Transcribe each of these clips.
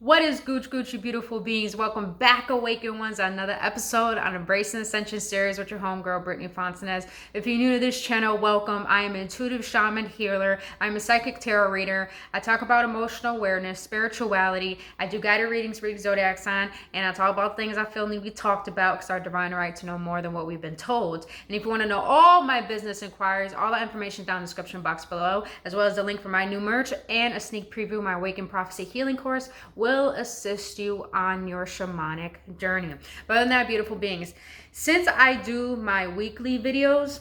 What is Gooch, you beautiful beings? Welcome back, Awakened Ones, on another episode on Embracing Ascension series with your homegirl, Brittany Fontanez. If you're new to this channel, welcome. I am an intuitive shaman healer. I'm a psychic tarot reader. I talk about emotional awareness, spirituality. I do guided readings for each zodiac sign, and I talk about things I feel need to be talked about because our divine right to know more than what we've been told. And if you want to know all my business inquiries, all the information down in the description box below, as well as the link for my new merch and a sneak preview of my Awakened Prophecy Healing course, will assist you on your shamanic journey. But other than that, beautiful beings, since I do my weekly videos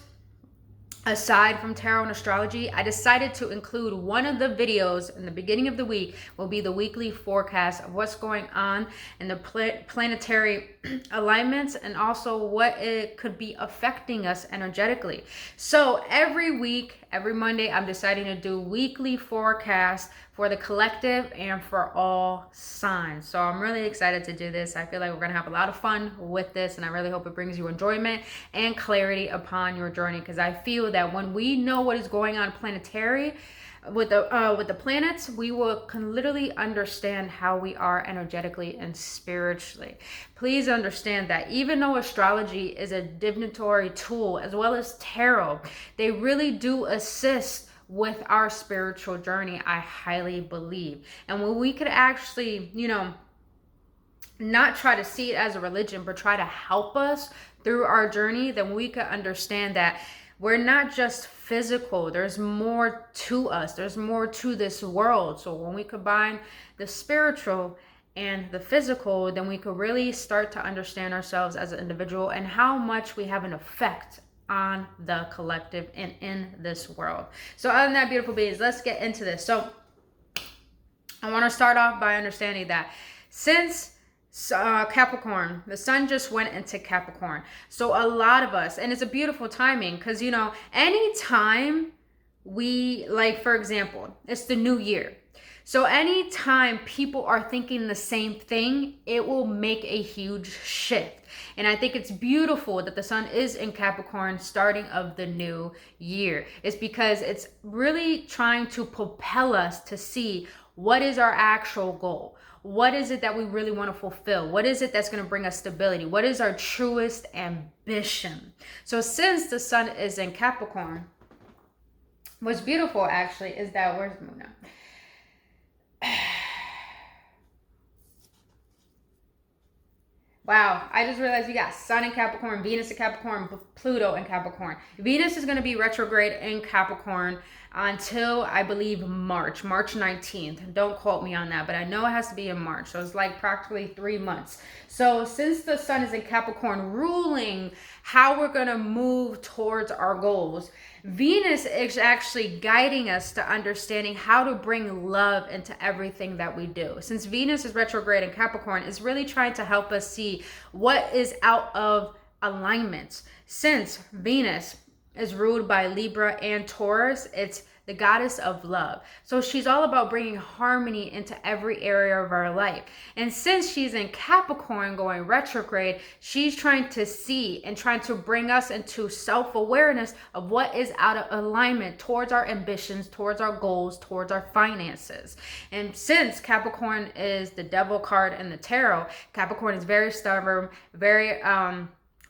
aside from tarot and astrology, I decided to include one of the videos in the beginning of the week will be the weekly forecast of what's going on in the planetary alignments and also what it could be affecting us energetically. So every week, every Monday, I'm deciding to do weekly forecast for the collective and for all signs. So I'm really excited to do this. I feel like we're going to have a lot of fun with this, and I really hope it brings you enjoyment and clarity upon your journey, because I feel that when we know what is going on planetary with the planets, we can literally understand how we are energetically and spiritually. Please understand that even though astrology is a divinatory tool as well as tarot, they really do assist with our spiritual journey, I highly believe. And when we could actually, not try to see it as a religion, but try to help us through our journey, then we could understand that we're not just physical. There's more to us. There's more to this world. So when we combine the spiritual and the physical, then we could really start to understand ourselves as an individual and how much we have an effect on the collective and in this world. So other than that, beautiful beings, let's get into this. So I want to start off by understanding that since Capricorn, the sun just went into Capricorn. So a lot of us, and it's a beautiful timing because, anytime we, like, for example, it's the new year. So anytime people are thinking the same thing, it will make a huge shift. And I think it's beautiful that the sun is in Capricorn starting of the new year. It's because it's really trying to propel us to see what is our actual goal. What is it that we really want to fulfill? What is it that's going to bring us stability? What is our truest ambition? So since the sun is in Capricorn, what's beautiful actually is that, where's the moon now? Wow, I just realized we got Sun in Capricorn, Venus in Capricorn, Pluto in Capricorn. Venus is going to be retrograde in Capricorn until, I believe, March 19th. Don't quote me on that, but I know it has to be in March. So it's like practically 3 months. So since the sun is in Capricorn ruling how we're going to move towards our goals, Venus is actually guiding us to understanding how to bring love into everything that we do. Since Venus is retrograde in Capricorn, it's really trying to help us see what is out of alignment. Since Venus is ruled by Libra and Taurus, it's the goddess of love. So she's all about bringing harmony into every area of our life. And since she's in Capricorn going retrograde, she's trying to see and trying to bring us into self-awareness of what is out of alignment towards our ambitions, towards our goals, towards our finances. And since Capricorn is the devil card in the tarot, Capricorn is very stubborn, very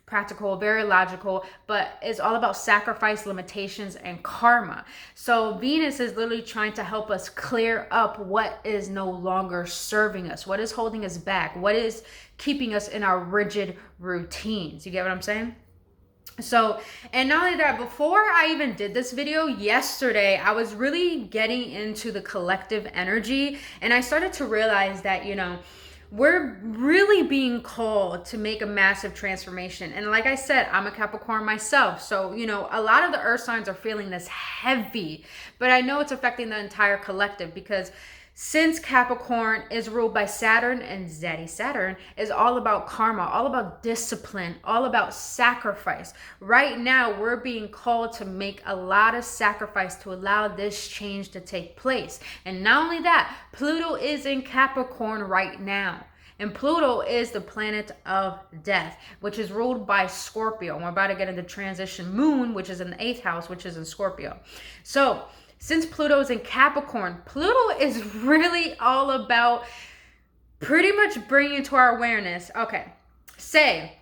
practical, very logical, but it's all about sacrifice, limitations, and karma. So Venus is literally trying to help us clear up what is no longer serving us, what is holding us back, what is keeping us in our rigid routines. You get what I'm saying? So, and not only that, before I even did this video yesterday, I was really getting into the collective energy, and I started to realize that, we're really being called to make a massive transformation. And like I said, I'm a Capricorn myself. So, a lot of the earth signs are feeling this heavy, but I know it's affecting the entire collective because since Capricorn is ruled by Saturn, and Zaddy Saturn is all about karma, all about discipline, all about sacrifice. Right now, we're being called to make a lot of sacrifice to allow this change to take place. And not only that, Pluto is in Capricorn right now. And Pluto is the planet of death, which is ruled by Scorpio. And we're about to get into transition moon, which is in the 8th house, which is in Scorpio. So since Pluto is in Capricorn, Pluto is really all about pretty much bringing to our awareness, okay, say,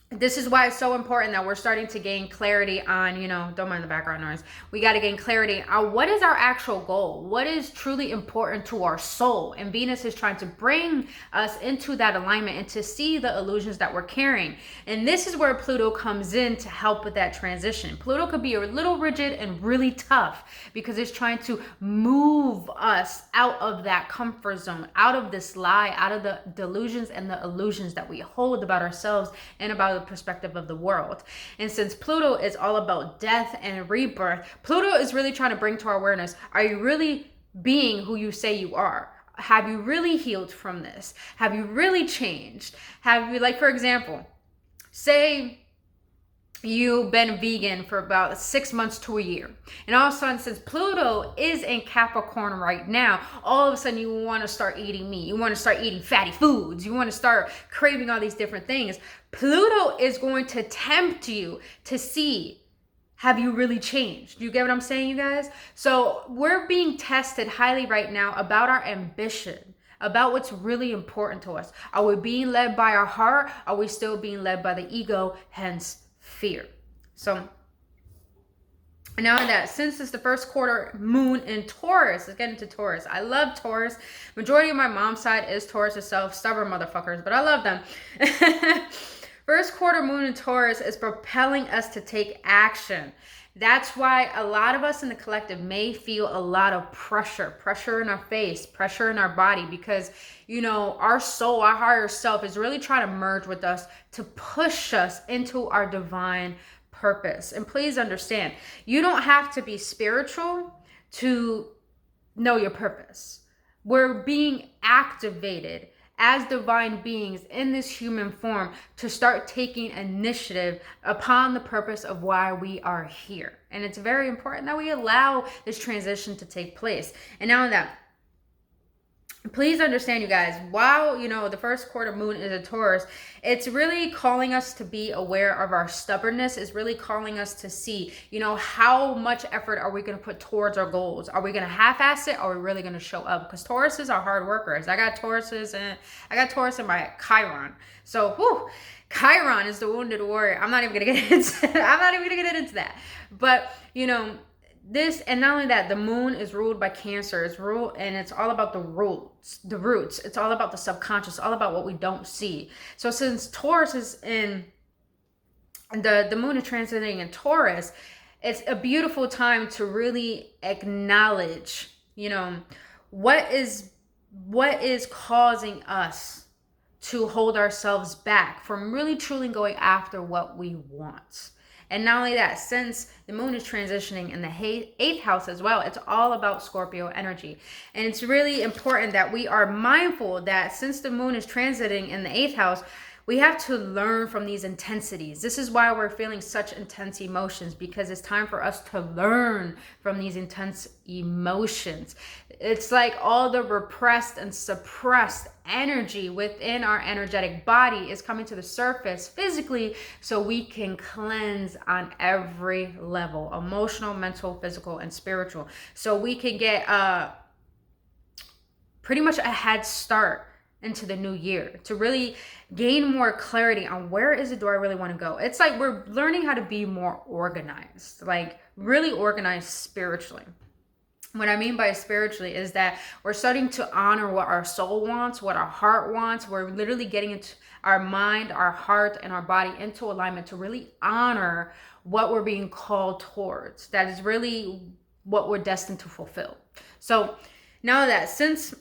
this is why it's so important that we're starting to gain clarity on, don't mind the background noise. We got to gain clarity on what is our actual goal? What is truly important to our soul? And Venus is trying to bring us into that alignment and to see the illusions that we're carrying. And this is where Pluto comes in to help with that transition. Pluto could be a little rigid and really tough because it's trying to move us out of that comfort zone, out of this lie, out of the delusions and the illusions that we hold about ourselves and about the perspective of the world. And since Pluto is all about death and rebirth, Pluto is really trying to bring to our awareness, are you really being who you say you are? Have you really healed from this? Have you really changed? Have you, like, for example, say you've been vegan for about 6 months to a year, and all of a sudden, since Pluto is in Capricorn right now, all of a sudden you want to start eating meat, you want to start eating fatty foods, you want to start craving all these different things. Pluto is going to tempt you to see, have you really changed? You get what I'm saying, you guys? So we're being tested highly right now about our ambition, about what's really important to us. Are we being led by our heart? Are we still being led by the ego, hence fear? So now that since it's the first quarter moon in Taurus, let's get into Taurus. I love Taurus. Majority of my mom's side is Taurus itself, stubborn motherfuckers, but I love them. First quarter moon in Taurus is propelling us to take action. That's why a lot of us in the collective may feel a lot of pressure in our face, pressure in our body, because, our soul, our higher self is really trying to merge with us to push us into our divine purpose. And please understand, you don't have to be spiritual to know your purpose. We're being activated as divine beings in this human form to start taking initiative upon the purpose of why we are here. And it's very important that we allow this transition to take place. And now that, please understand, you guys, while, the first quarter moon is a Taurus, it's really calling us to be aware of our stubbornness. It's really calling us to see, how much effort are we going to put towards our goals? Are we going to half-ass it, or are we really going to show up? Because Tauruses are hard workers. I got Taurus in my Chiron. So, Chiron is the wounded warrior. I'm not even going to get into that. But, this, and not only that, the moon is ruled by Cancer. And it's all about the roots. It's all about the subconscious, all about what we don't see. So since Taurus is in the moon is transiting in Taurus, it's a beautiful time to really acknowledge, what is causing us to hold ourselves back from really truly going after what we want. And not only that, since the moon is transitioning in the 8th house as well, it's all about Scorpio energy. And it's really important that we are mindful that since the moon is transiting in the 8th house, we have to learn from these intensities. This is why we're feeling such intense emotions, because it's time for us to learn from these intense emotions. It's like all the repressed and suppressed energy within our energetic body is coming to the surface physically, so we can cleanse on every level: emotional, mental, physical, and spiritual. So we can get pretty much a head start into the new year to really gain more clarity on where do I really want to go. It's like we're learning how to be more organized, like really organized spiritually. What I mean by spiritually is that we're starting to honor what our soul wants, what our heart wants. We're literally getting into our mind, our heart, and our body into alignment to really honor what we're being called towards. That is really what we're destined to fulfill. So now that since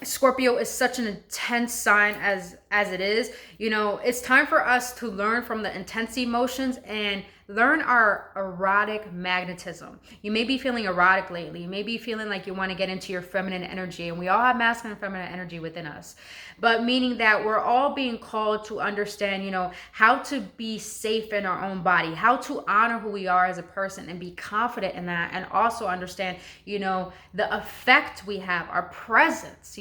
Scorpio is such an intense sign as it is, it's time for us to learn from the intense emotions and learn our erotic magnetism. You may be feeling erotic lately. You may be feeling like you want to get into your feminine energy, and we all have masculine and feminine energy within us. But meaning that we're all being called to understand, how to be safe in our own body, how to honor who we are as a person and be confident in that, and also understand, the effect we have, our presence,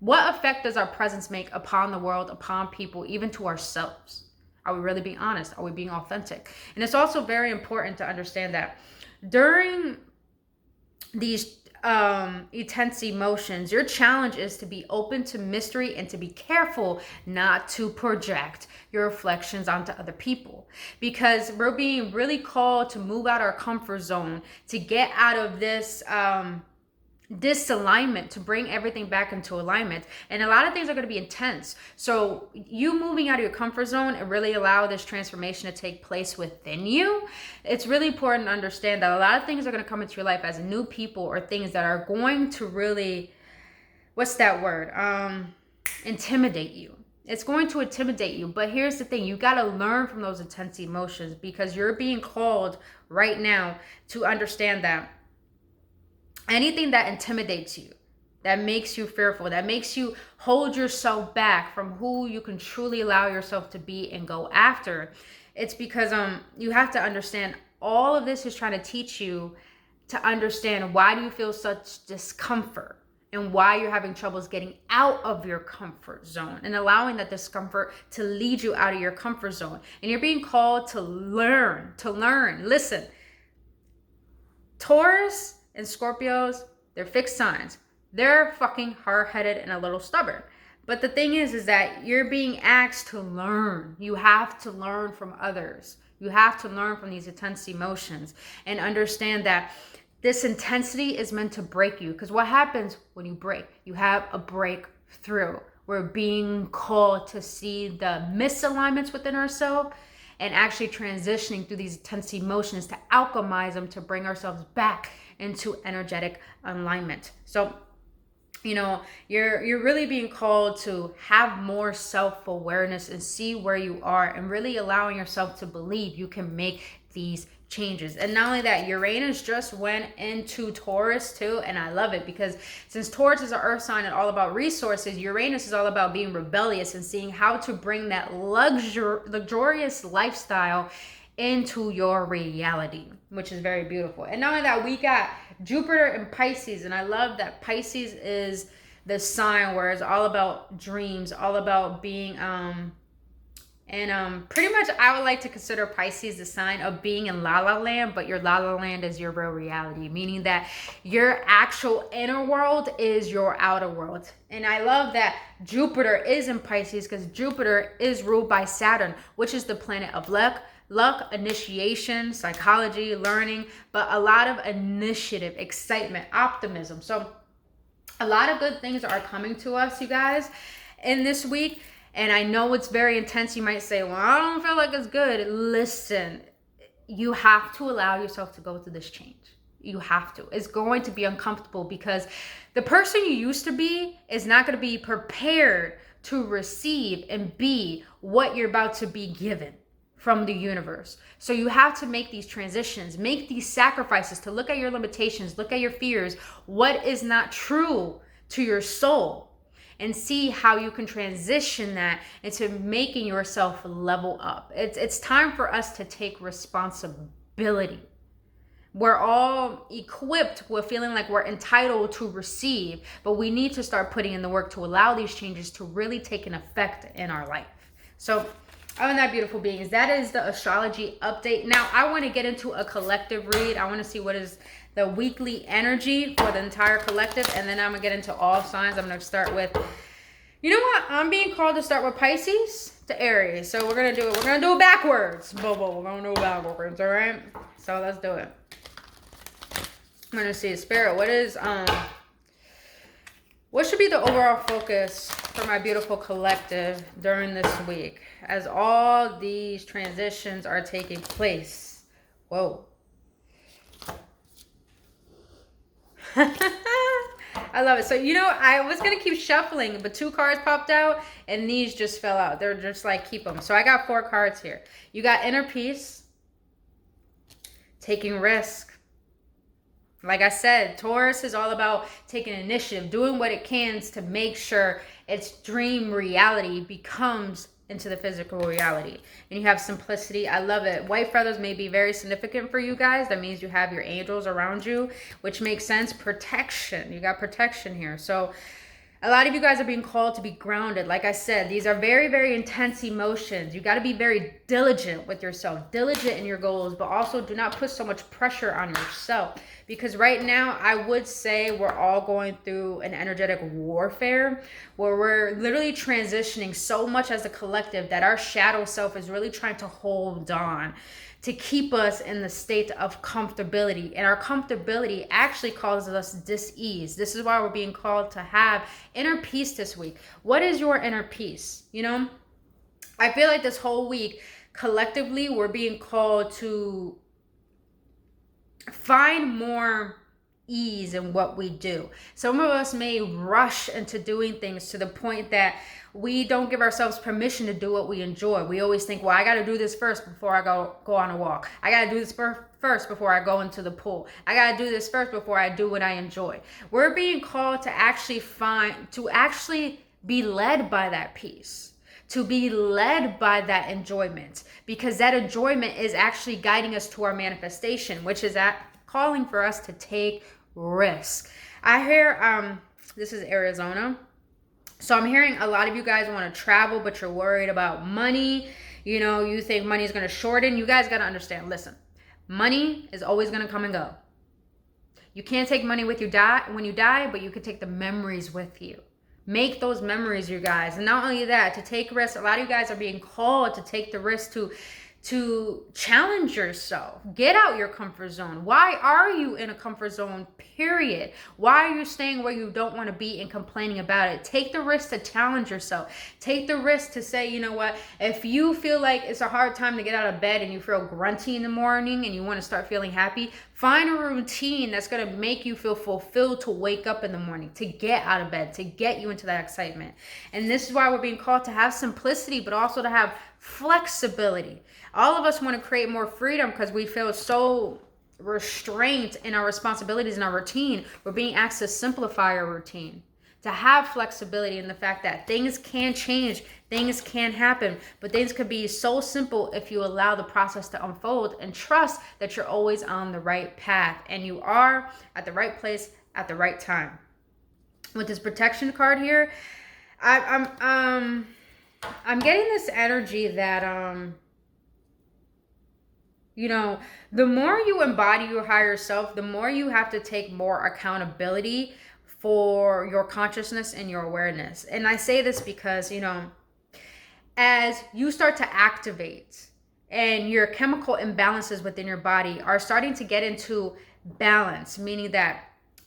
what effect does our presence make upon the world, upon people, even to ourselves? Are we really being honest? Are we being authentic? And it's also very important to understand that during these intense emotions. Your challenge is to be open to mystery and to be careful not to project your reflections onto other people, because we're being really called to move out our comfort zone, to get out of this disalignment, to bring everything back into alignment. And a lot of things are going to be intense. So you moving out of your comfort zone and really allow this transformation to take place within you. It's really important to understand that a lot of things are going to come into your life as new people, or things that are going to really, what's that word? Intimidate you. It's going to intimidate you. But here's the thing. You got to learn from those intense emotions, because you're being called right now to understand that anything that intimidates you, that makes you fearful, that makes you hold yourself back from who you can truly allow yourself to be and go after, it's because you have to understand all of this is trying to teach you to understand why do you feel such discomfort, and why you're having troubles getting out of your comfort zone, and allowing that discomfort to lead you out of your comfort zone. And you're being called to learn. Listen, Taurus and Scorpios, they're fixed signs. They're fucking hard-headed and a little stubborn. But the thing is that you're being asked to learn. You have to learn from others. You have to learn from these intense emotions and understand that this intensity is meant to break you. Because what happens when you break? You have a breakthrough. We're being called to see the misalignments within ourselves and actually transitioning through these intense emotions to alchemize them, to bring ourselves back into energetic alignment. So, you know, you're really being called to have more self-awareness and see where you are, and really allowing yourself to believe you can make these changes. And not only that, Uranus just went into Taurus too, and I love it, because since Taurus is an earth sign and all about resources, Uranus is all about being rebellious and seeing how to bring that luxurious lifestyle into your reality, which is very beautiful. And not only that, we got Jupiter in Pisces, and I love that Pisces is the sign where it's all about dreams, all about being pretty much I would like to consider Pisces the sign of being in La La Land, but your La La Land is your real reality, meaning that your actual inner world is your outer world. And I love that Jupiter is in Pisces, because Jupiter is ruled by Saturn, which is the planet of luck, initiation, psychology, learning, but a lot of initiative, excitement, optimism. So a lot of good things are coming to us, you guys, in this week. And I know it's very intense. You might say, well, I don't feel like it's good. Listen, you have to allow yourself to go through this change. You have to. It's going to be uncomfortable, because the person you used to be is not going to be prepared to receive and be what you're about to be given from the universe. So you have to make these transitions, make these sacrifices, to look at your limitations, look at your fears, what is not true to your soul, and see how you can transition that into making yourself level up. It's time for us to take responsibility. We're all equipped with feeling like we're entitled to receive, but we need to start putting in the work to allow these changes to really take an effect in our life. So, other than that, beautiful beings, that is the astrology update. Now, I want to get into a collective read. I want to see what is the weekly energy for the entire collective, and then I'm going to get into all signs. I'm going to start with, you know what? I'm being called to start with Pisces to Aries. So we're going to do it. We're going to do it backwards. We're going to do it backwards, all right? So let's do it. I'm going to see, Spirit, what should be the overall focus for my beautiful collective during this week as all these transitions are taking place? Whoa. I love it. So, you know, I was going to keep shuffling, but 2 cards popped out and these just fell out. They're just like, keep them. So I got 4 cards here. You got inner peace, taking risk. Like I said, Taurus is all about taking initiative, doing what it can to make sure its dream reality becomes into the physical reality. And you have simplicity. I love it. White feathers may be very significant for you guys. That means you have your angels around you, which makes sense. Protection. You got protection here. So a lot of you guys are being called to be grounded. Like I said, these are very, very intense emotions. You got to be very diligent with yourself, diligent in your goals, but also do not put so much pressure on yourself, because right now I would say we're all going through an energetic warfare where we're literally transitioning so much as a collective that our shadow self is really trying to hold on to keep us in the state of comfortability. And our comfortability actually causes us dis-ease. This is why we're being called to have inner peace this week. What is your inner peace? You know, I feel like this whole week, collectively, we're being called to find more ease in what we do. Some of us may rush into doing things to the point that we don't give ourselves permission to do what we enjoy. We always think, well, I got to do this first before I go on a walk. I got to do this first before I go into the pool. I got to do this first before I do what I enjoy. We're being called to actually be led by that peace, to be led by that enjoyment, because that enjoyment is actually guiding us to our manifestation, which is calling for us to take risk. I hear, this is Arizona. So I'm hearing a lot of you guys want to travel, but you're worried about money. You know, you think money is going to shorten. You guys got to understand, listen, money is always going to come and go. You can't take money with you when you die, but you can take the memories with you. Make those memories, you guys. And not only that, to take risks. A lot of you guys are being called to take the risk to challenge yourself. Get out your comfort zone. Why are you in a comfort zone, period? Why are you staying where you don't want to be and complaining about it? Take the risk to challenge yourself. Take the risk to say, you know what, if you feel like it's a hard time to get out of bed and you feel grunty in the morning and you want to start feeling happy, find a routine that's going to make you feel fulfilled to wake up in the morning, to get out of bed, to get you into that excitement. And this is why we're being called to have simplicity, but also to have flexibility. All of us want to create more freedom because we feel so restrained in our responsibilities and our routine. We're being asked to simplify our routine, to have flexibility in the fact that things can change, things can happen, but things could be so simple if you allow the process to unfold and trust that you're always on the right path and you are at the right place at the right time. With this protection card here, I'm getting this energy that you know, the more you embody your higher self, the more you have to take more accountability for your consciousness and your awareness. And I say this because, you know, as you start to activate and your chemical imbalances within your body are starting to get into balance, meaning that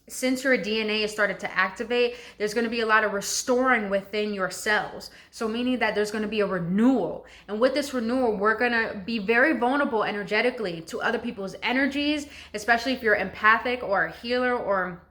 since your DNA has started to activate, there's going to be a lot of restoring within your cells. So meaning that there's going to be a renewal. And with this renewal, we're going to be very vulnerable energetically to other people's energies, especially if you're empathic or a healer or,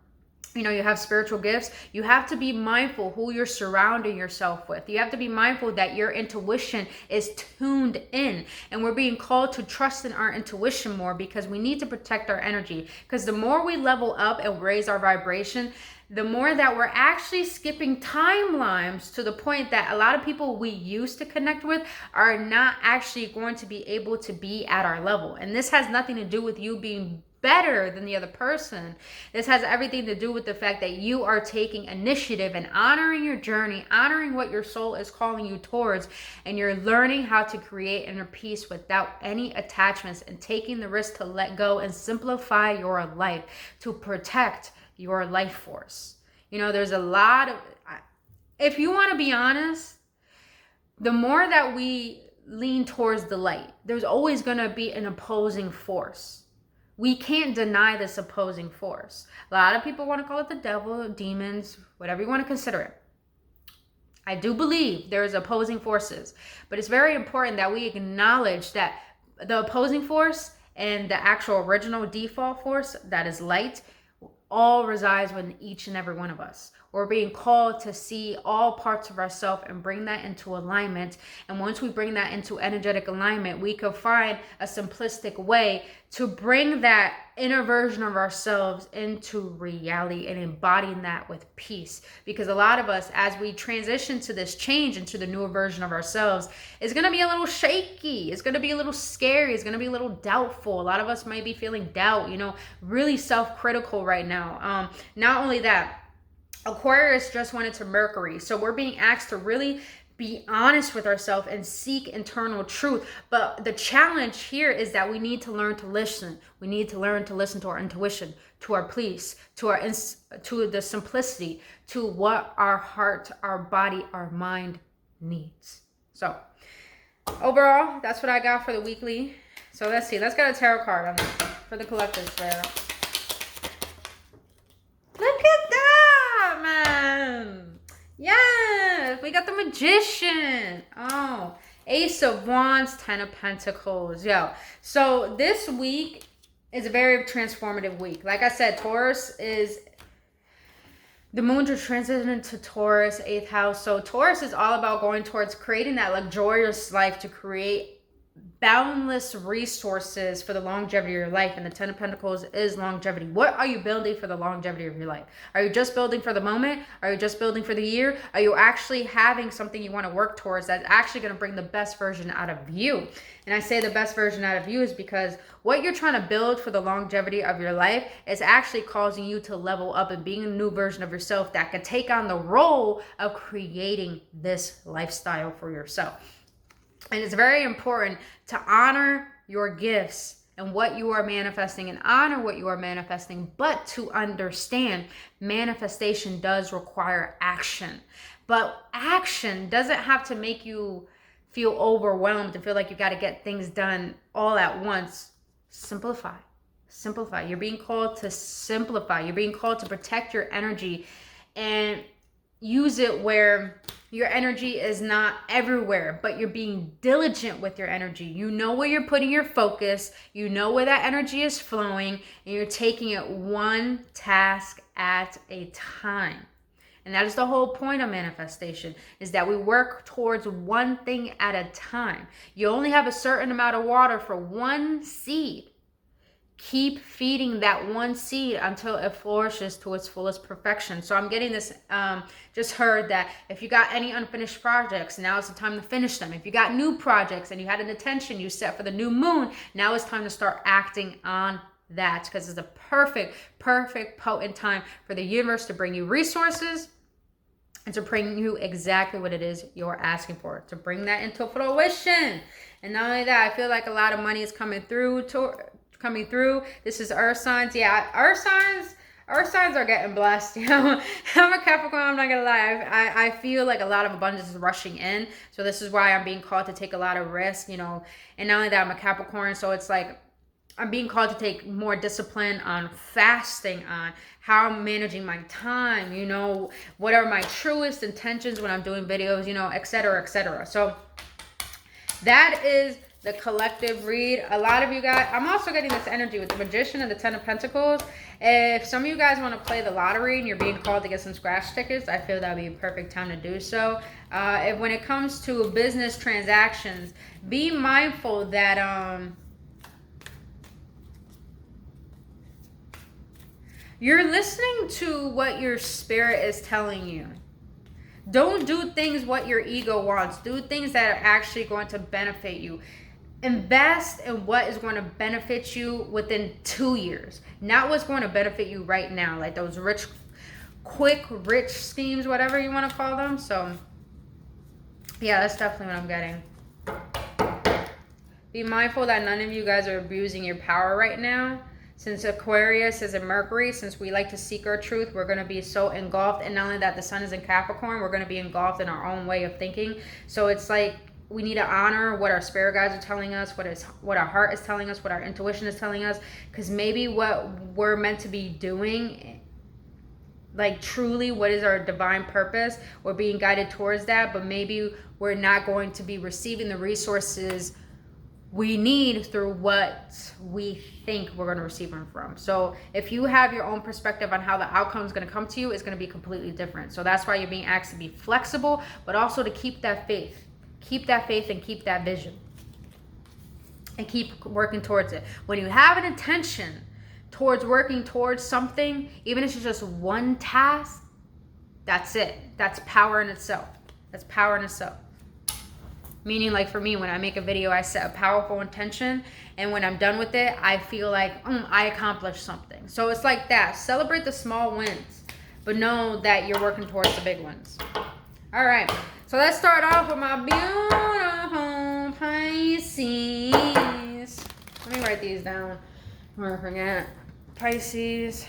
you know, you have spiritual gifts. You have to be mindful who you're surrounding yourself with. You have to be mindful that your intuition is tuned in. And we're being called to trust in our intuition more because we need to protect our energy. Because the more we level up and raise our vibration, the more that we're actually skipping timelines to the point that a lot of people we used to connect with are not actually going to be able to be at our level. And this has nothing to do with you being better than the other person. This has everything to do with the fact that you are taking initiative and honoring your journey, honoring what your soul is calling you towards, and you're learning how to create inner peace without any attachments and taking the risk to let go and simplify your life to protect your life force. You know, there's a lot of, if you want to be honest, the more that we lean towards the light, there's always going to be an opposing force. We can't deny this opposing force. A lot of people want to call it the devil, demons, whatever you want to consider it. I do believe there is opposing forces, but it's very important that we acknowledge that the opposing force and the actual original default force, that is light, all resides within each and every one of us. We're being called to see all parts of ourselves and bring that into alignment. And once we bring that into energetic alignment, we can find a simplistic way to bring that inner version of ourselves into reality and embodying that with peace. Because a lot of us, as we transition to this change into the newer version of ourselves, it's going to be a little shaky. It's going to be a little scary. It's going to be a little doubtful. A lot of us might be feeling doubt, you know, really self-critical right now. Not only that, Aquarius just went into Mercury. So we're being asked to really be honest with ourselves and seek internal truth. But the challenge here is that we need to learn to listen. We need to learn to listen to our intuition, to our peace, to to the simplicity, to what our heart, our body, our mind needs. So overall, that's what I got for the weekly. So let's see. Let's get a tarot card for the collective tarot. Look at that, man. Yes, we got the Magician. Oh, Ace of Wands, 10 of Pentacles. Yo, so this week is a very transformative week. Like I said, Taurus is... The moon just transited into Taurus, 8th house. So Taurus is all about going towards creating that luxurious life to create boundless resources for the longevity of your life. And the 10 of Pentacles is longevity. What are you building for the longevity of your life? Are you just building for the moment? Are you just building for the year? Are you actually having something you want to work towards that's actually going to bring the best version out of you? And I say the best version out of you is because what you're trying to build for the longevity of your life is actually causing you to level up and being a new version of yourself that can take on the role of creating this lifestyle for yourself. And it's very important to honor your gifts and what you are manifesting, and honor what you are manifesting, but to understand manifestation does require action. But action doesn't have to make you feel overwhelmed and feel like you got to get things done all at once. Simplify. Simplify. You're being called to simplify. You're being called to protect your energy and use it where your energy is not everywhere, but you're being diligent with your energy. You know where you're putting your focus. You know where that energy is flowing, and you're taking it one task at a time. And that is the whole point of manifestation, is that we work towards one thing at a time. You only have a certain amount of water for one seed. Keep feeding that one seed until it flourishes to its fullest perfection. So I'm getting this, just heard that if you got any unfinished projects, now is the time to finish them. If you got new projects and you had an intention you set for the new moon, now it's time to start acting on that, because it's a perfect, potent time for the universe to bring you resources and to bring you exactly what it is you're asking for, to bring that into fruition. And not only that, I feel like a lot of money is coming through. This is earth signs. Yeah, earth signs are getting blessed. You know, I'm a Capricorn, I'm not gonna lie. I feel like a lot of abundance is rushing in. So this is why I'm being called to take a lot of risks, you know. And not only that, I'm a Capricorn, so it's like I'm being called to take more discipline on fasting, on how I'm managing my time, you know, what are my truest intentions when I'm doing videos, you know, etc., etc. So that is the collective read. A lot of you guys, I'm also getting this energy with the Magician and the 10 of Pentacles. If some of you guys want to play the lottery and you're being called to get some scratch tickets, I feel that would be a perfect time to do so. When it comes to business transactions, be mindful that you're listening to what your spirit is telling you. Don't do things what your ego wants. Do things that are actually going to benefit you. Invest in what is going to benefit you within 2 years, not what's going to benefit you right now, like those quick rich schemes, whatever you want to call them. So yeah, that's definitely what I'm getting. Be mindful that none of you guys are abusing your power right now. Since Aquarius is in Mercury, since we like to seek our truth, we're going to be so engulfed. And not only that, the sun is in Capricorn, we're going to be engulfed in our own way of thinking. So it's like we need to honor what our spirit guides are telling us, what our heart is telling us, what our intuition is telling us. Because maybe what we're meant to be doing, like truly what is our divine purpose, we're being guided towards that. But maybe we're not going to be receiving the resources we need through what we think we're going to receive them from. So if you have your own perspective on how the outcome is going to come to you, it's going to be completely different. So that's why you're being asked to be flexible, but also to keep that faith. Keep that faith and keep that vision. And keep working towards it. When you have an intention towards working towards something, even if it's just one task, that's it. That's power in itself. That's power in itself. Meaning, like for me, when I make a video, I set a powerful intention, and when I'm done with it, I feel like I accomplished something. So it's like that. Celebrate the small wins, but know that you're working towards the big ones. All right, so let's start off with my beautiful Pisces. Let me write these down before I forget. Pisces.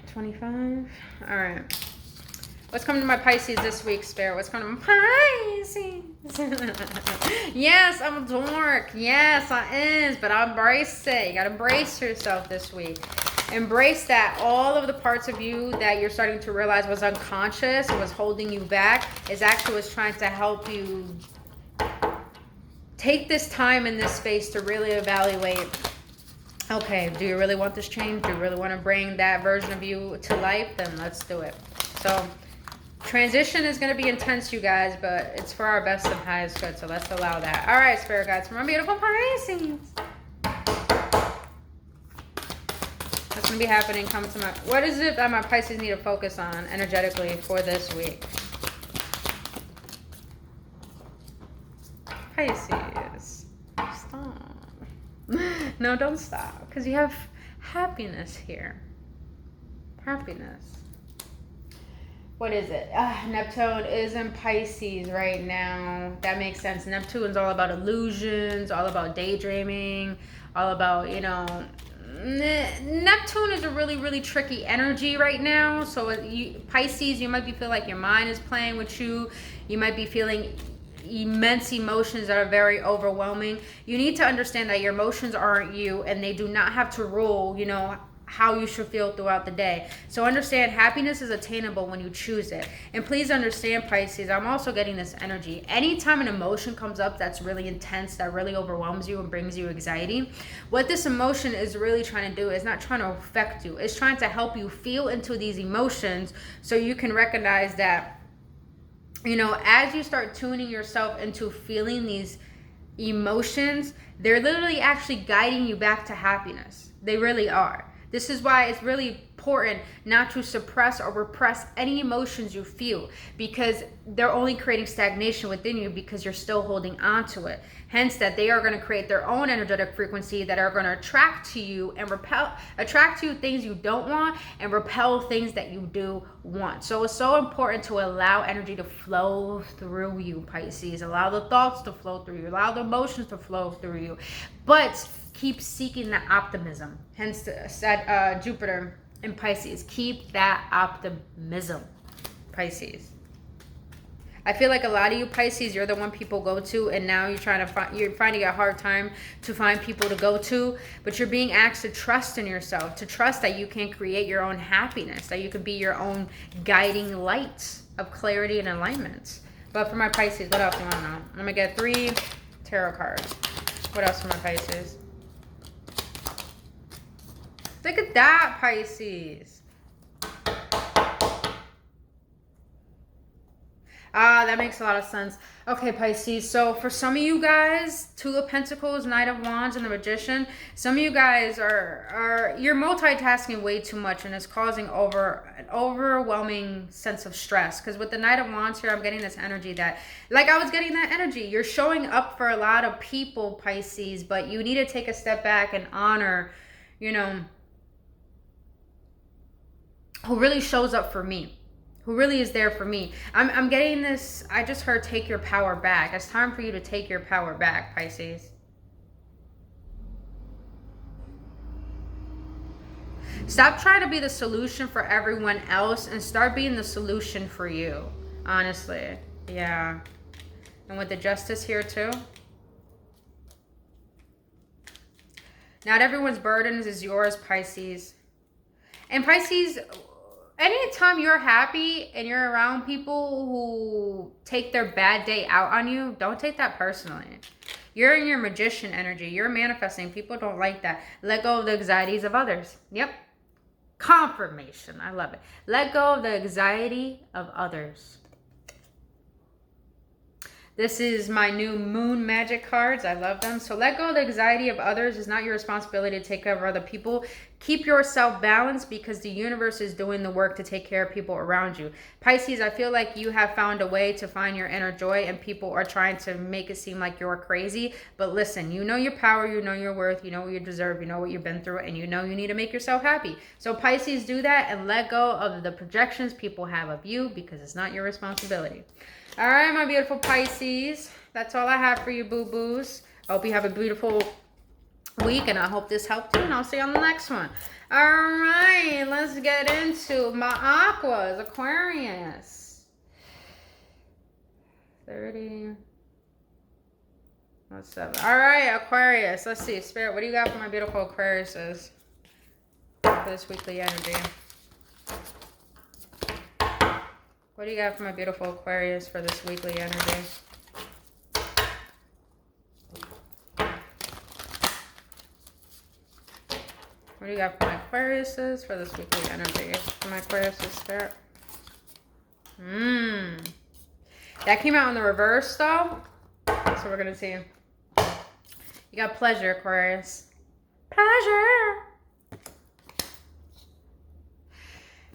25. All right. What's coming to my Pisces this week, Spirit? What's coming to my Pisces? Yes, I'm a dork. Yes, I is. But I embrace it. You got to embrace yourself this week. Embrace that all of the parts of you that you're starting to realize was unconscious and was holding you back is actually was trying to help you take this time in this space to really evaluate, okay, do you really want this change? Do you really want to bring that version of you to life? Then let's do it. So transition is going to be intense, you guys, but it's for our best and highest good. So let's allow that. All right, Spirit guides, for my beautiful Pisces. What's going to be happening? Come to my... What is it that my Pisces need to focus on energetically for this week? Pisces. Stop. No, don't stop. Because you have happiness here. Happiness. What is it? Neptune is in Pisces right now. That makes sense. Neptune's all about illusions, all about daydreaming, all about, you know... Neptune is a really, really tricky energy right now. So Pisces, you might be feeling like your mind is playing with you. You might be feeling immense emotions that are very overwhelming. You need to understand that your emotions aren't you, and they do not have to rule, you know, how you should feel throughout the day. So understand, happiness is attainable when you choose it. And please understand, Pisces, I'm also getting this energy. Anytime an emotion comes up that's really intense, that really overwhelms you and brings you anxiety, what this emotion is really trying to do is not trying to affect you. It's trying to help you feel into these emotions so you can recognize that, you know, as you start tuning yourself into feeling these emotions, they're literally actually guiding you back to happiness. They really are. This is why it's really important not to suppress or repress any emotions you feel, because they're only creating stagnation within you because you're still holding on to it. Hence that they are going to create their own energetic frequency that are going to attract to you and attract to you things you don't want and repel things that you do want. So it's so important to allow energy to flow through you, Pisces. Allow the thoughts to flow through you. Allow the emotions to flow through you. But keep seeking that optimism. Hence Jupiter in Pisces. Keep that optimism, Pisces. I feel like a lot of you Pisces, you're the one people go to, and now you're finding a hard time to find people to go to, but you're being asked to trust in yourself, to trust that you can create your own happiness, that you can be your own guiding light of clarity and alignment. But for my Pisces, what else do you want to know? I'm gonna get 3 tarot cards. What else for my Pisces? Look at that, Pisces. That makes a lot of sense. Okay, Pisces. So for some of you guys, Two of Pentacles, Knight of Wands, and the Magician, some of you guys you're multitasking way too much, and it's causing an overwhelming sense of stress. Because with the Knight of Wands here, I'm getting this energy that, like I was getting that energy. You're showing up for a lot of people, Pisces, but you need to take a step back and honor, you know, who really shows up for me. Who really is there for me. I'm getting this, I just heard take your power back. It's time for you to take your power back, Pisces. Stop trying to be the solution for everyone else and start being the solution for you. Honestly. Yeah. And with the Justice here too. Not everyone's burdens is yours, Pisces. And Pisces, anytime you're happy and you're around people who take their bad day out on you, don't take that personally. You're in your Magician energy. You're manifesting. People don't like that. Let go of the anxieties of others. Yep. Confirmation. I love it. Let go of the anxiety of others. This is my new Moon Magic cards. I love them. So let go of the anxiety of others. It's not your responsibility to take care of other people. Keep yourself balanced because the universe is doing the work to take care of people around you. Pisces, I feel like you have found a way to find your inner joy and people are trying to make it seem like you're crazy. But listen, you know your power, you know your worth, you know what you deserve, you know what you've been through, and you know you need to make yourself happy. So Pisces, do that and let go of the projections people have of you because it's not your responsibility. All right, my beautiful Pisces. That's all I have for you, boo-boos. I hope you have a beautiful week, and I hope this helped you, and I'll see you on the next one. All right, let's get into my Aquas, Aquarius. 30. What's up? All right, Aquarius. Let's see, Spirit, what do you got for my beautiful Aquariuses for this weekly energy? What do you got for my beautiful Aquarius for this weekly energy? What do you got for my Aquariuses for this weekly energy? For my Aquariuses, Spirit. That came out in the reverse, though. So we're going to see. You got pleasure, Aquarius. Pleasure.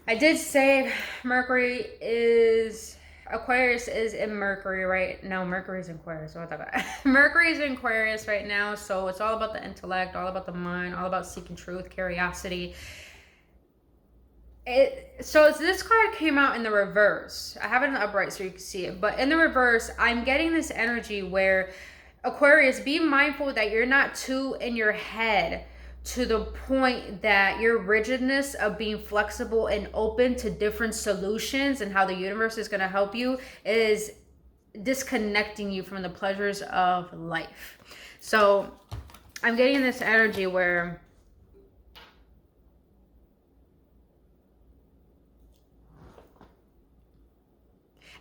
I did say Mercury is... Aquarius is in Mercury, right? No, Mercury's in Aquarius. What about Mercury's in Aquarius right now, so it's all about the intellect, all about the mind, all about seeking truth, curiosity. So this card came out in the reverse. I have it in the upright so you can see it, but in the reverse, I'm getting this energy where Aquarius, be mindful that you're not too in your head to the point that your rigidness of being flexible and open to different solutions and how the universe is going to help you is disconnecting you from the pleasures of life. So I'm getting this energy where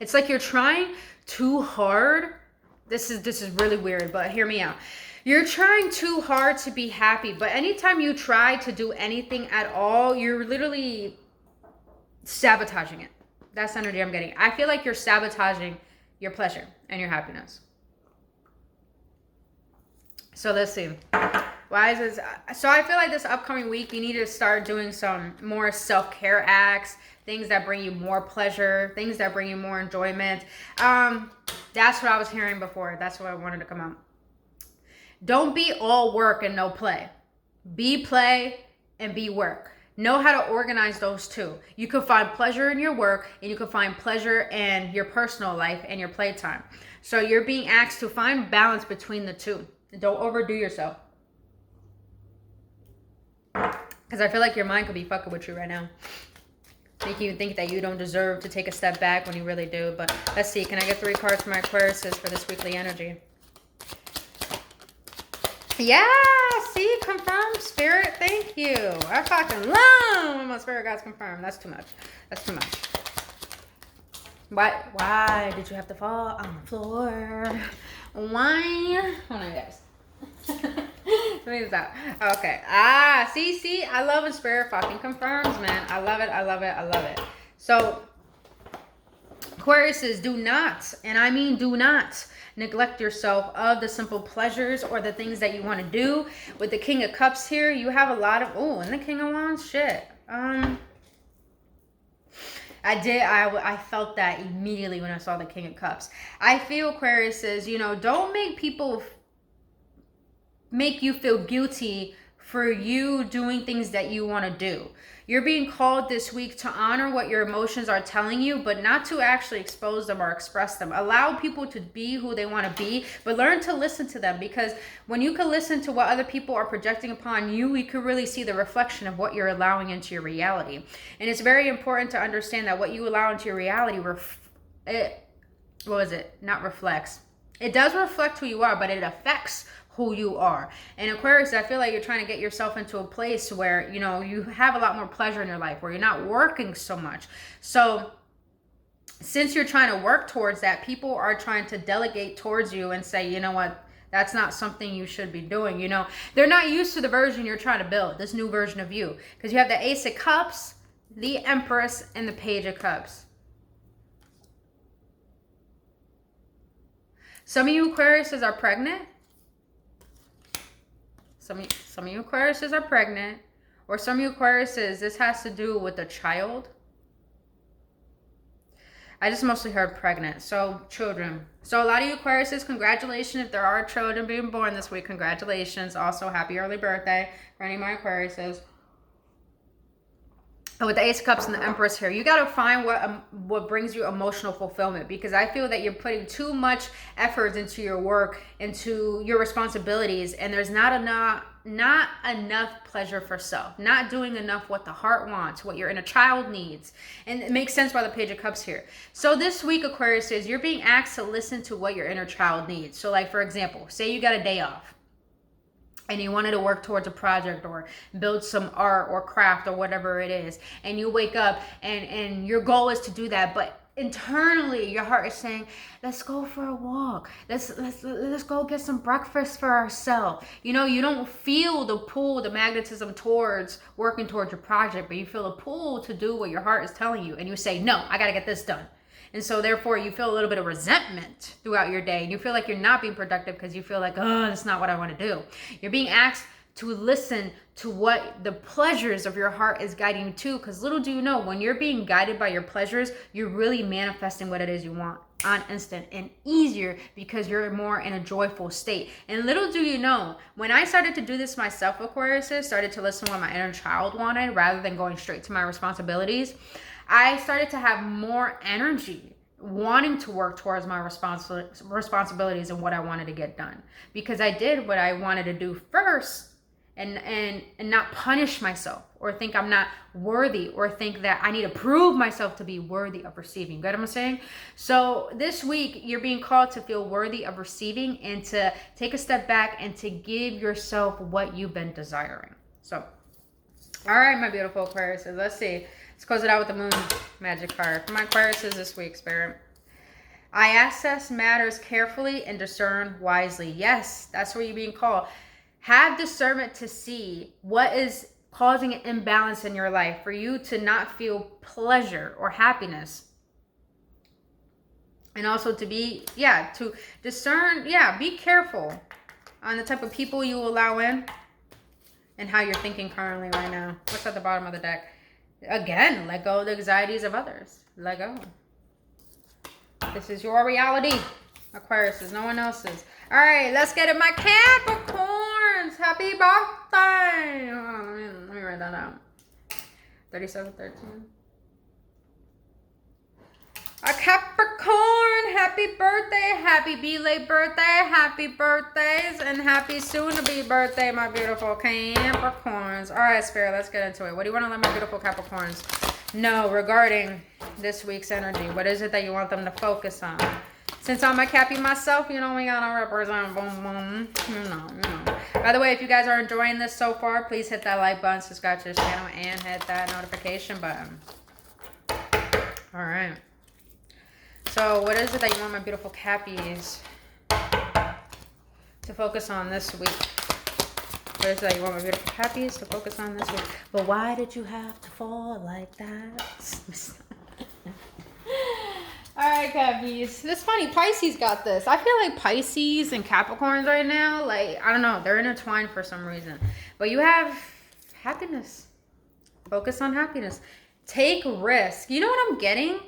it's like you're trying too hard. This is really weird, but hear me out. You're trying too hard to be happy, but anytime you try to do anything at all, you're literally sabotaging it. That's the energy I'm getting. I feel like you're sabotaging your pleasure and your happiness. So let's see. Why is this? So I feel like this upcoming week, you need to start doing some more self-care acts, things that bring you more pleasure, things that bring you more enjoyment. That's what I was hearing before. That's what I wanted to come out. Don't be all work and no play. Be play and be work. Know how to organize those two. You can find pleasure in your work and you can find pleasure in your personal life and your playtime. So you're being asked to find balance between the two. Don't overdo yourself. Because I feel like your mind could be fucking with you right now. Making you think that you don't deserve to take a step back when you really do. But let's see. Can I get 3 cards for my Aquariuses for this weekly energy? Yeah, see, confirmed, Spirit. Thank you. I fucking love when my Spirit guides confirm. That's too much. That's too much. Why did you have to fall on the floor? Why? Hold on, guys. Let me stop. Okay. See, I love when Spirit fucking confirms, man. I love it. I love it. I love it. So, Aquariuses, do not, and I mean do not, neglect yourself of the simple pleasures or the things that you want to do. With the King of Cups here, you have a lot of, and the King of Wands, shit. I felt that immediately when I saw the King of Cups. I feel, Aquariuses, don't make people make you feel guilty for you doing things that you want to do. You're being called this week to honor what your emotions are telling you, but not to actually expose them or express them. Allow people to be who they want to be, but learn to listen to them, because when you can listen to what other people are projecting upon you, you can really see the reflection of what you're allowing into your reality. And it's very important to understand that what you allow into your reality, not reflects. It does reflect who you are, but it affects who you are. And Aquarius, I feel like you're trying to get yourself into a place where, you have a lot more pleasure in your life, where you're not working so much. So since you're trying to work towards that, people are trying to delegate towards you and say, you know what, that's not something you should be doing. They're not used to the version you're trying to build, this new version of you, because you have the Ace of Cups, the Empress, and the Page of Cups. Some of you Aquariuses are pregnant. Some of you Aquariuses are pregnant, or some of you Aquariuses, this has to do with a child. I just mostly heard pregnant, so children. So a lot of you Aquariuses, congratulations if there are children being born this week. Congratulations. Also, happy early birthday for any of my Aquariuses. And with the Ace of Cups and the Empress here, you got to find what brings you emotional fulfillment, because I feel that you're putting too much effort into your work, into your responsibilities, and there's not not enough pleasure for self, not doing enough what the heart wants, what your inner child needs. And it makes sense why the Page of Cups here. So this week, Aquarius, is you're being asked to listen to what your inner child needs. So like, for example, say you got a day off and you wanted to work towards a project or build some art or craft or whatever it is, and you wake up and your goal is to do that, but internally your heart is saying, let's go for a walk, let's go get some breakfast for ourselves. You know, you don't feel the pull, the magnetism towards working towards your project, but you feel a pull to do what your heart is telling you, and you say, no, I gotta get this done. And so therefore you feel a little bit of resentment throughout your day, and you feel like you're not being productive because you feel like, oh, that's not what I want to do. You're being asked to listen to what the pleasures of your heart is guiding you to, because little do you know, when you're being guided by your pleasures, you're really manifesting what it is you want on instant and easier, because you're more in a joyful state. And little do you know, when I started to do this myself, Aquarius, started to listen to what my inner child wanted rather than going straight to my responsibilities, I started to have more energy wanting to work towards my responsibilities and what I wanted to get done, because I did what I wanted to do first, and not punish myself or think I'm not worthy or think that I need to prove myself to be worthy of receiving. You get what I'm saying? So this week you're being called to feel worthy of receiving and to take a step back and to give yourself what you've been desiring. So, all right, my beautiful Aquarius, let's see. Let's close it out with the moon magic card. For my Aquarius this week, Spirit. I assess matters carefully and discern wisely. Yes, that's where you're being called. Have discernment to see what is causing an imbalance in your life for you to not feel pleasure or happiness. And also to be, to discern, be careful on the type of people you allow in and how you're thinking currently right now. What's at the bottom of the deck? Again, let go of the anxieties of others. Let go. This is your reality, Aquarius, is no one else's. All right, let's get it, my Capricorns. Happy birthday. Let me write that down. 3713. A Capricorn, happy birthday, happy belated birthday, happy birthdays, and happy soon-to-be birthday, my beautiful Capricorns. All right, Spirit, let's get into it. What do you want to let my beautiful Capricorns know regarding this week's energy? What is it that you want them to focus on? Since I'm a Cappy myself, you know, we gotta represent boom, boom, you know. By the way, if you guys are enjoying this so far, please hit that like button, subscribe to this channel, and hit that notification button. All right. So what is it that you want my beautiful Cappies to focus on this week? What is it that you want my beautiful Cappies to focus on this week? But why did you have to fall like that? All right, Cappies. It's funny, Pisces got this. I feel like Pisces and Capricorns right now, like, I don't know, they're intertwined for some reason. But you have happiness. Focus on happiness. Take risk. You know what I'm getting?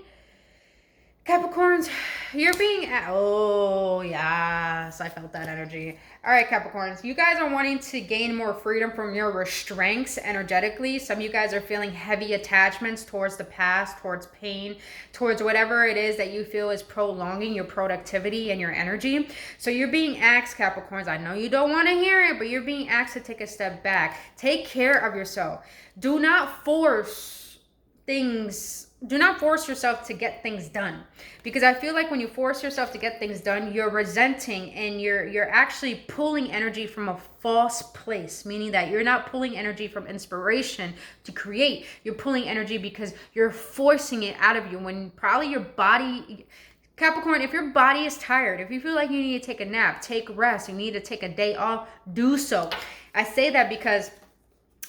Capricorns, you're being, oh yes, I felt that energy. All right, Capricorns, you guys are wanting to gain more freedom from your restraints energetically. Some of you guys are feeling heavy attachments towards the past, towards pain, towards whatever it is that you feel is prolonging your productivity and your energy. So you're being asked, Capricorns, I know you don't want to hear it, but you're being asked to take a step back. Take care of yourself. Do not force things. Do not force yourself to get things done, because I feel like when you force yourself to get things done, you're resenting and you're actually pulling energy from a false place, meaning that you're not pulling energy from inspiration to create. You're pulling energy because you're forcing it out of you, when probably your body, Capricorn, if your body is tired, if you feel like you need to take a nap, take rest, you need to take a day off, do so. I say that because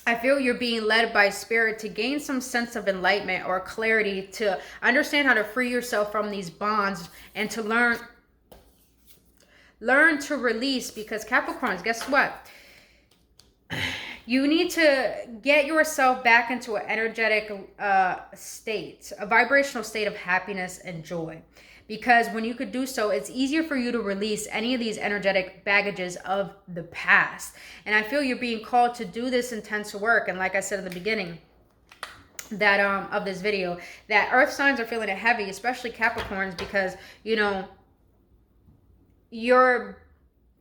I feel you're being led by Spirit to gain some sense of enlightenment or clarity, to understand how to free yourself from these bonds and to learn to release. Because Capricorns, guess what? You need to get yourself back into an energetic state, a vibrational state of happiness and joy. Because when you could do so, it's easier for you to release any of these energetic baggages of the past. And I feel you're being called to do this intense work. And like I said in the beginning that of this video, that earth signs are feeling it heavy, especially Capricorns, because, you know, you're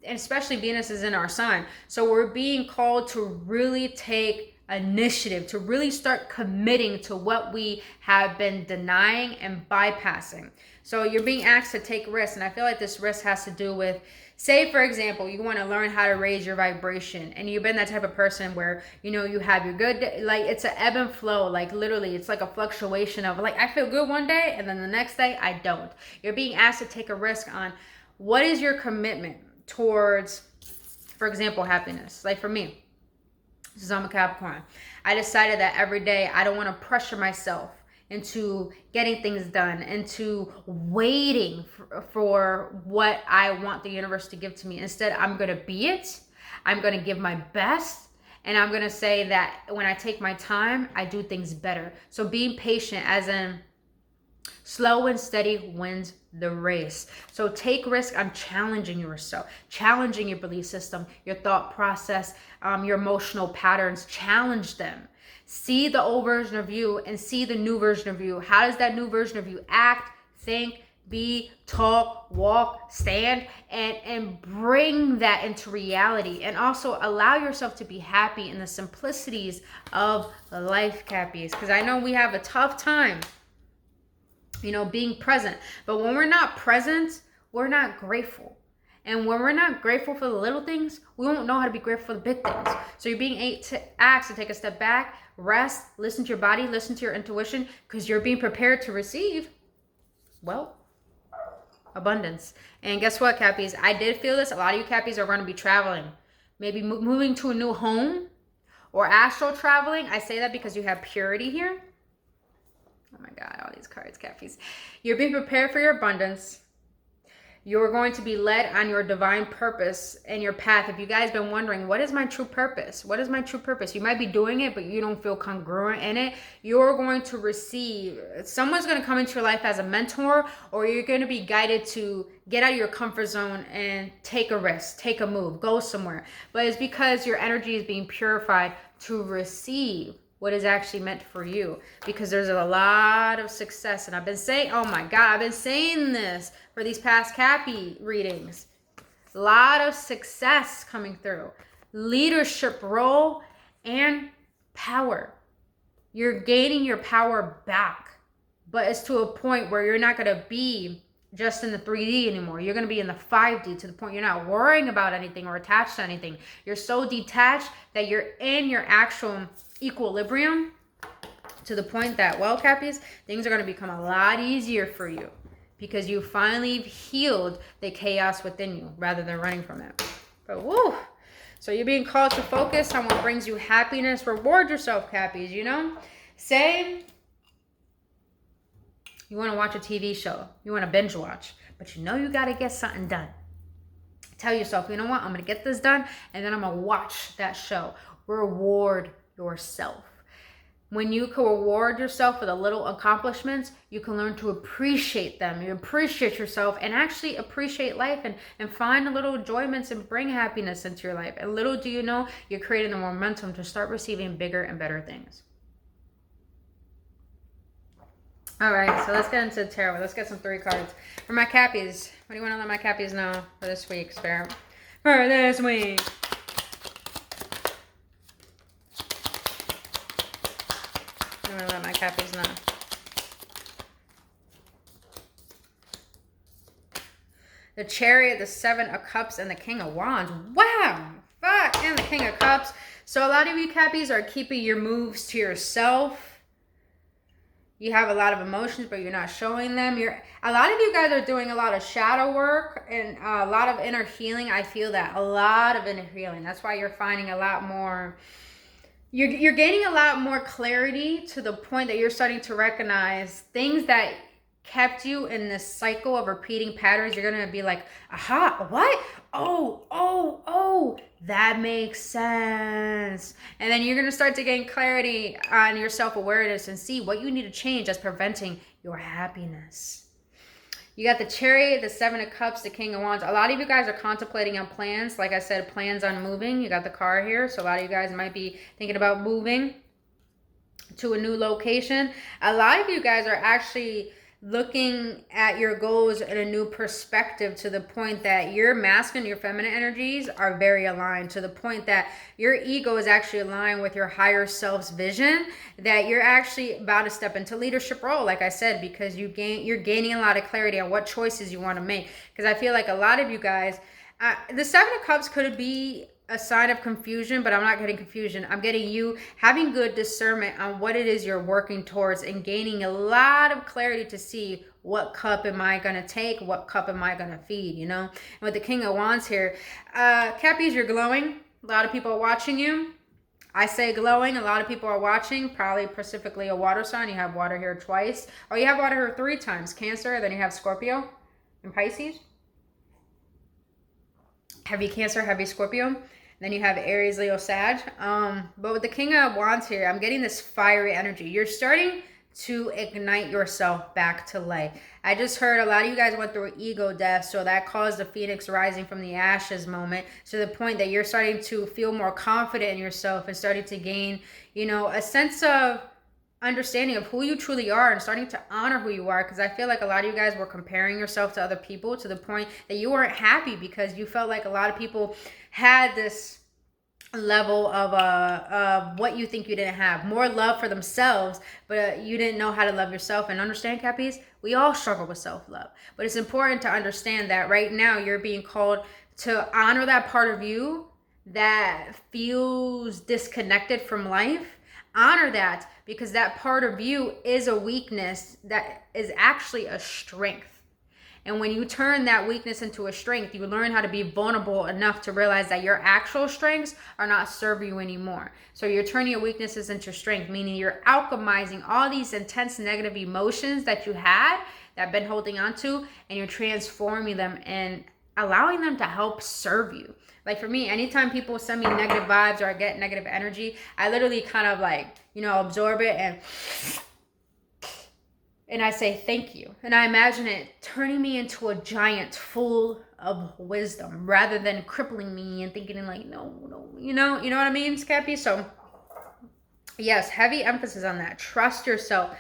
and especially Venus is in our sign. So we're being called to really take initiative, to really start committing to what we have been denying and bypassing. So you're being asked to take risks. And I feel like this risk has to do with, say, for example, you want to learn how to raise your vibration, and you've been that type of person where, you know, you have your good day, like it's an ebb and flow, like literally it's like a fluctuation of like, I feel good one day and then the next day I don't. You're being asked to take a risk on what is your commitment towards, for example, happiness. Like for me, since I'm a Capricorn, I decided that every day I don't want to pressure myself into getting things done, into waiting for what I want the universe to give to me. Instead, I'm going to be it. I'm going to give my best. And I'm going to say that when I take my time, I do things better. So being patient, as in slow and steady wins the race. So take risk on challenging yourself, challenging your belief system, your thought process, your emotional patterns. Challenge them. See the old version of you and see the new version of you. How does that new version of you act, think, be, talk, walk, stand, and bring that into reality. And also allow yourself to be happy in the simplicities of life, Cappies. Because I know we have a tough time, you know, being present. But when we're not present, we're not grateful. And when we're not grateful for the little things, we won't know how to be grateful for the big things. So you're being asked to take a step back, rest, listen to your body, listen to your intuition, because you're being prepared to receive, well, abundance. And guess what, Cappies? I did feel this. A lot of you Cappies are going to be traveling, maybe moving to a new home or astral traveling. I say that because you have purity here. Oh my God, all these cards, Cappies. You're being prepared for your abundance. You're going to be led on your divine purpose and your path. If you guys been wondering, what is my true purpose? What is my true purpose? You might be doing it, but you don't feel congruent in it. You're going to receive, someone's going to come into your life as a mentor, or you're going to be guided to get out of your comfort zone and take a risk, take a move, go somewhere. But it's because your energy is being purified to receive what is actually meant for you, because there's a lot of success. And I've been saying, oh my God, I've been saying this for these past Cappy readings. A lot of success coming through. Leadership role and power. You're gaining your power back, but it's to a point where you're not going to be just in the 3D anymore. You're going to be in the 5D, to the point you're not worrying about anything or attached to anything. You're so detached that you're in your actual equilibrium, to the point that, well, Cappies, things are going to become a lot easier for you because you finally healed the chaos within you rather than running from it. But woo! So you're being called to focus on what brings you happiness. Reward yourself, Cappies, you know? Say you want to watch a TV show. You want to binge watch. But you know you got to get something done. Tell yourself, you know what? I'm going to get this done, and then I'm going to watch that show. Reward yourself. When you can reward yourself for the little accomplishments, you can learn to appreciate them. You appreciate yourself and actually appreciate life, and find the little enjoyments and bring happiness into your life. And little do you know, you're creating the momentum to start receiving bigger and better things. All right, so let's get into the tarot. Let's get some 3 cards. For my Cappies, what do you want to let my Cappies know for this week, Spirit? For this week. I'm going to let my Cappies know. The Chariot, the 7 of Cups, and the King of Wands. Wow! Fuck! And the King of Cups. So a lot of you Cappies are keeping your moves to yourself. You have a lot of emotions, but you're not showing them. A lot of you guys are doing a lot of shadow work and a lot of inner healing. I feel that. A lot of inner healing. That's why you're finding a lot more... You're gaining a lot more clarity, to the point that you're starting to recognize things that kept you in this cycle of repeating patterns. You're going to be like, aha, what? Oh, that makes sense. And then you're going to start to gain clarity on your self-awareness and see what you need to change that's preventing your happiness. You got the Chariot, the 7 of Cups, the King of Wands. A lot of you guys are contemplating on plans. Like I said, plans on moving. You got the car here. So a lot of you guys might be thinking about moving to a new location. A lot of you guys are actually looking at your goals in a new perspective, to the point that your masculine, your feminine energies are very aligned, to the point that your ego is actually aligned with your higher self's vision, that you're actually about to step into leadership role, like I said, because you're gaining a lot of clarity on what choices you want to make. Because I feel like a lot of you guys, the Seven of Cups could be a sign of confusion, but I'm not getting confusion. I'm getting you having good discernment on what it is you're working towards, and gaining a lot of clarity to see what cup am I going to take, what cup am I going to feed, you know? And with the King of Wands here, Cappies, you're glowing. A lot of people are watching you. I say glowing. A lot of people are watching, probably specifically a water sign. You have water here twice, or you have water here 3 times. Cancer, then you have Scorpio and Pisces. Heavy Cancer, heavy Scorpio. Then you have Aries, Leo, Sag. But with the King of Wands here, I'm getting this fiery energy. You're starting to ignite yourself back to light. I just heard a lot of you guys went through an ego death, so that caused the phoenix rising from the ashes moment, to the point that you're starting to feel more confident in yourself and starting to gain, you know, a sense of understanding of who you truly are, and starting to honor who you are. Because I feel like a lot of you guys were comparing yourself to other people, to the point that you weren't happy, because you felt like a lot of people had this level of what you think you didn't have, more love for themselves, but you didn't know how to love yourself. And understand, Cappies, we all struggle with self-love, but it's important to understand that right now you're being called to honor that part of you that feels disconnected from life. Honor that, because that part of you is a weakness that is actually a strength. And when you turn that weakness into a strength, you learn how to be vulnerable enough to realize that your actual strengths are not serving you anymore. So you're turning your weaknesses into strength, meaning you're alchemizing all these intense negative emotions that you had, that have been holding on to, and you're transforming them and allowing them to help serve you. Like for me, anytime people send me negative vibes or I get negative energy, I literally kind of like, you know, absorb it and I say thank you. And I imagine it turning me into a giant full of wisdom, rather than crippling me and thinking like, no, you know what I mean, Scappy? So yes, heavy emphasis on that. Trust yourself,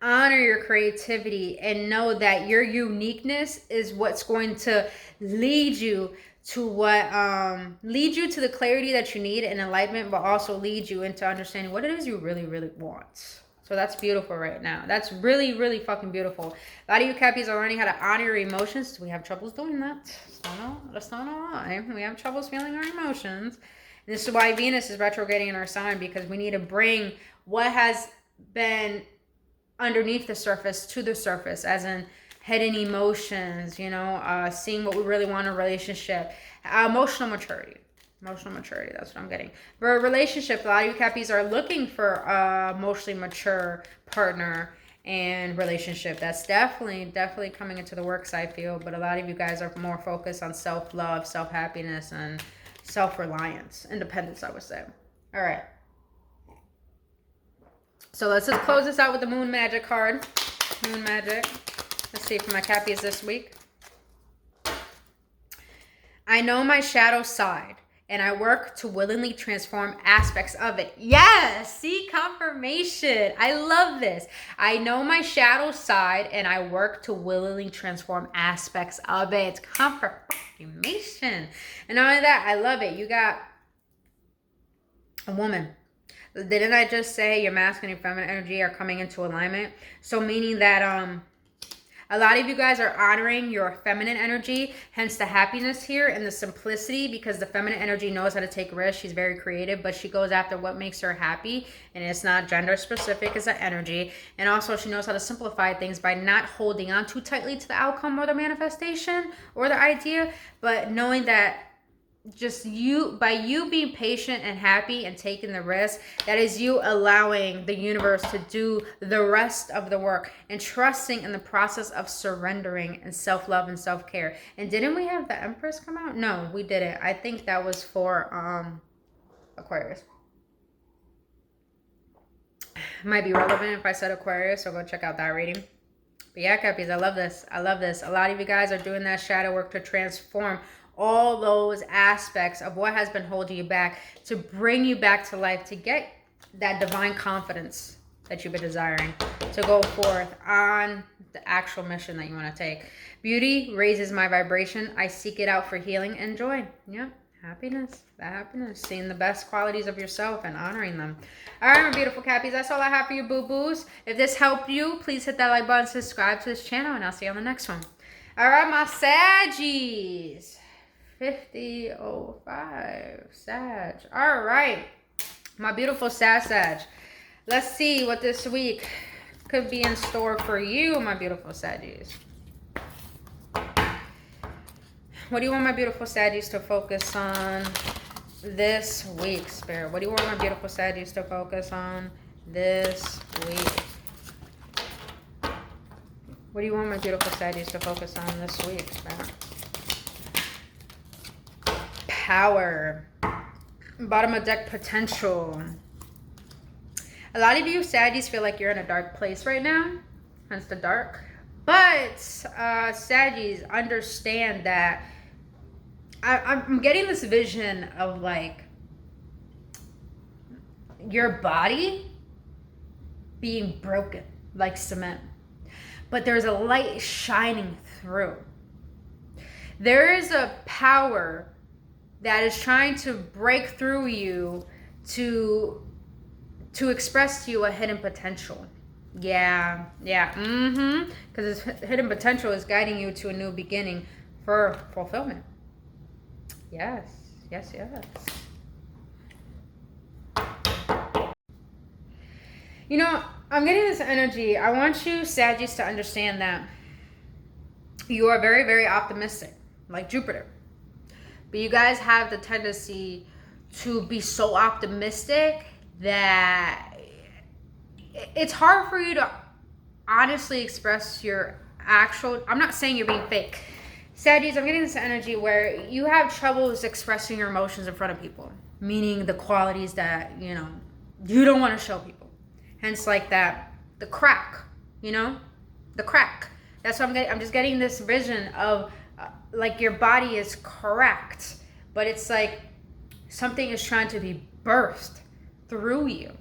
honor your creativity, and know that your uniqueness is what's going to lead you to lead you to the clarity that you need and enlightenment, but also lead you into understanding what it is you really, really want. So that's beautiful right now. That's really, really fucking beautiful. A lot of you Cappies are learning how to honor your emotions. We have troubles doing that. That's not a lie. We have troubles feeling our emotions. And this is why Venus is retrograding in our sign, because we need to bring what has been underneath the surface to the surface, as in hidden emotions, you know, seeing what we really want in a relationship. Emotional maturity, that's what I'm getting. For a relationship, a lot of you Cappies are looking for a emotionally mature partner and relationship. That's definitely coming into the works, I feel. But a lot of you guys are more focused on self-love, self-happiness, and self-reliance, independence, I would say. All right. So let's just close this out with the Moon Magic card. Moon Magic. Let's see for my Cappies this week. I know my shadow side, and I work to willingly transform aspects of it. Yes, see, confirmation. I love this. I know my shadow side, and I work to willingly transform aspects of it. Confirmation. And not only that, I love it. You got a woman. Didn't I just say your masculine and feminine energy are coming into alignment? So meaning that a lot of you guys are honoring your feminine energy, hence the happiness here and the simplicity, because the feminine energy knows how to take risks. She's very creative, but she goes after what makes her happy, and it's not gender specific, it's an energy. And also she knows how to simplify things by not holding on too tightly to the outcome or the manifestation or the idea, but knowing that just by you being patient and happy and taking the risk, that is you allowing the universe to do the rest of the work, and trusting in the process of surrendering and self-love and self-care. And didn't we have the Empress come out? No, we didn't. I think that was for Aquarius. Might be relevant if I said Aquarius, so go check out that reading. But yeah, Cappies, I love this. A lot of you guys are doing that shadow work to transform all those aspects of what has been holding you back, to bring you back to life, to get that divine confidence that you've been desiring. to go forth on the actual mission that you want to take. Beauty raises my vibration. I seek it out for healing and joy. Yeah, happiness, the happiness, seeing the best qualities of yourself and honoring them. All right, my beautiful Cappies, that's all I have for you, boo-boos. If this helped you, please hit that like button, subscribe to this channel, and I'll see you on the next one. All right, my Saggies. 5005 Sag. All right, my beautiful Sag. Let's see what this week could be in store for you, my beautiful Saggies. What do you want my beautiful Saggies to focus on this week, Spirit? What do you want my beautiful Saggies to focus on this week? What do you want my beautiful Saggies to focus on this week, Spirit? Power. Bottom of deck, potential. A lot of you Saggies feel like you're in a dark place right now. Hence the dark. But Saggies, understand that I'm getting this vision of like your body being broken like cement, but there's a light shining through. There is a power that is trying to break through you to express to you a hidden potential. Yeah. Because this hidden potential is guiding you to a new beginning for fulfillment. Yes. You know, I'm getting this energy. I want you, Saggies, to understand that you are very, very optimistic, like Jupiter. But you guys have the tendency to be so optimistic that it's hard for you to honestly express your actual... I'm not saying you're being fake. Saggies, I'm getting this energy where you have troubles expressing your emotions in front of people. Meaning the qualities that, you know, you don't want to show people. Hence like that, the crack, you know? The crack. That's what I'm getting. I'm just getting this vision of like your body is cracked. But it's like something is trying to be birthed through you.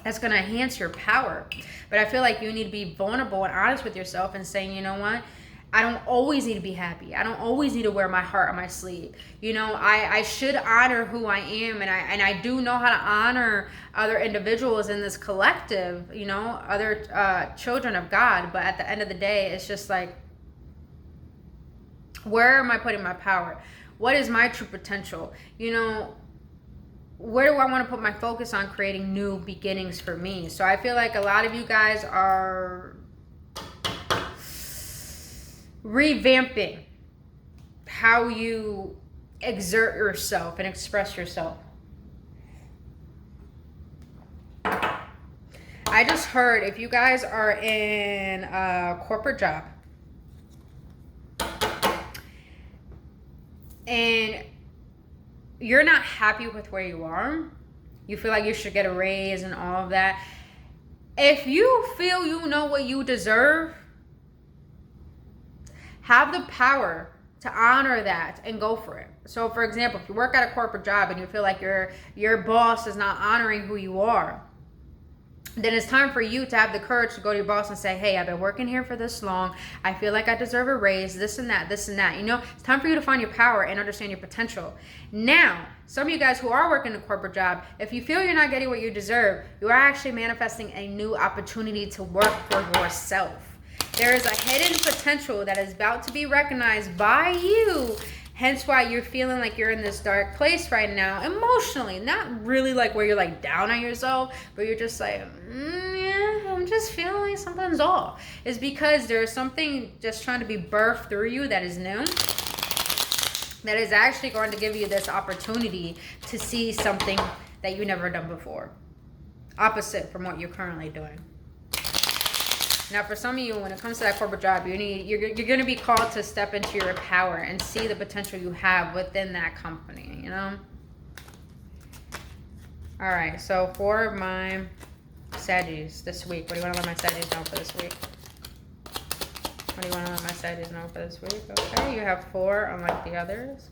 That's going to enhance your power. But I feel like you need to be vulnerable and honest with yourself and saying, you know what? I don't always need to be happy. I don't always need to wear my heart on my sleeve. You know, I should honor who I am. And I do know how to honor other individuals in this collective, you know, other children of God. But at the end of the day, it's just like, where am I putting my power? What is my true potential? You know, where do I want to put my focus on creating new beginnings for me? So I feel like a lot of you guys are revamping how you exert yourself and express yourself. I just heard if you guys are in a corporate job and you're not happy with where you are, you feel like you should get a raise and all of that. If you feel you know what you deserve, have the power to honor that and go for it. So for example, if you work at a corporate job and you feel like your boss is not honoring who you are, then it's time for you to have the courage to go to your boss and say, hey, I've been working here for this long. I feel like I deserve a raise, this and that, this and that. You know, it's time for you to find your power and understand your potential. Now, some of you guys who are working a corporate job, if you feel you're not getting what you deserve, you are actually manifesting a new opportunity to work for yourself. There is a hidden potential that is about to be recognized by you. Hence why you're feeling like you're in this dark place right now, emotionally. Not really like where you're like down on yourself, but you're just like, yeah, I'm just feeling like something's off. It's because there's something just trying to be birthed through you that is new, that is actually going to give you this opportunity to see something that you never done before. Opposite from what you're currently doing. Now, for some of you, when it comes to that corporate job, you're going to be called to step into your power and see the potential you have within that company, you know? All right, so for my Saggies this week, what do you want to let my Saggies know for this week? What do you want to let my Saggies know for this week? Okay, you have 4, unlike the others.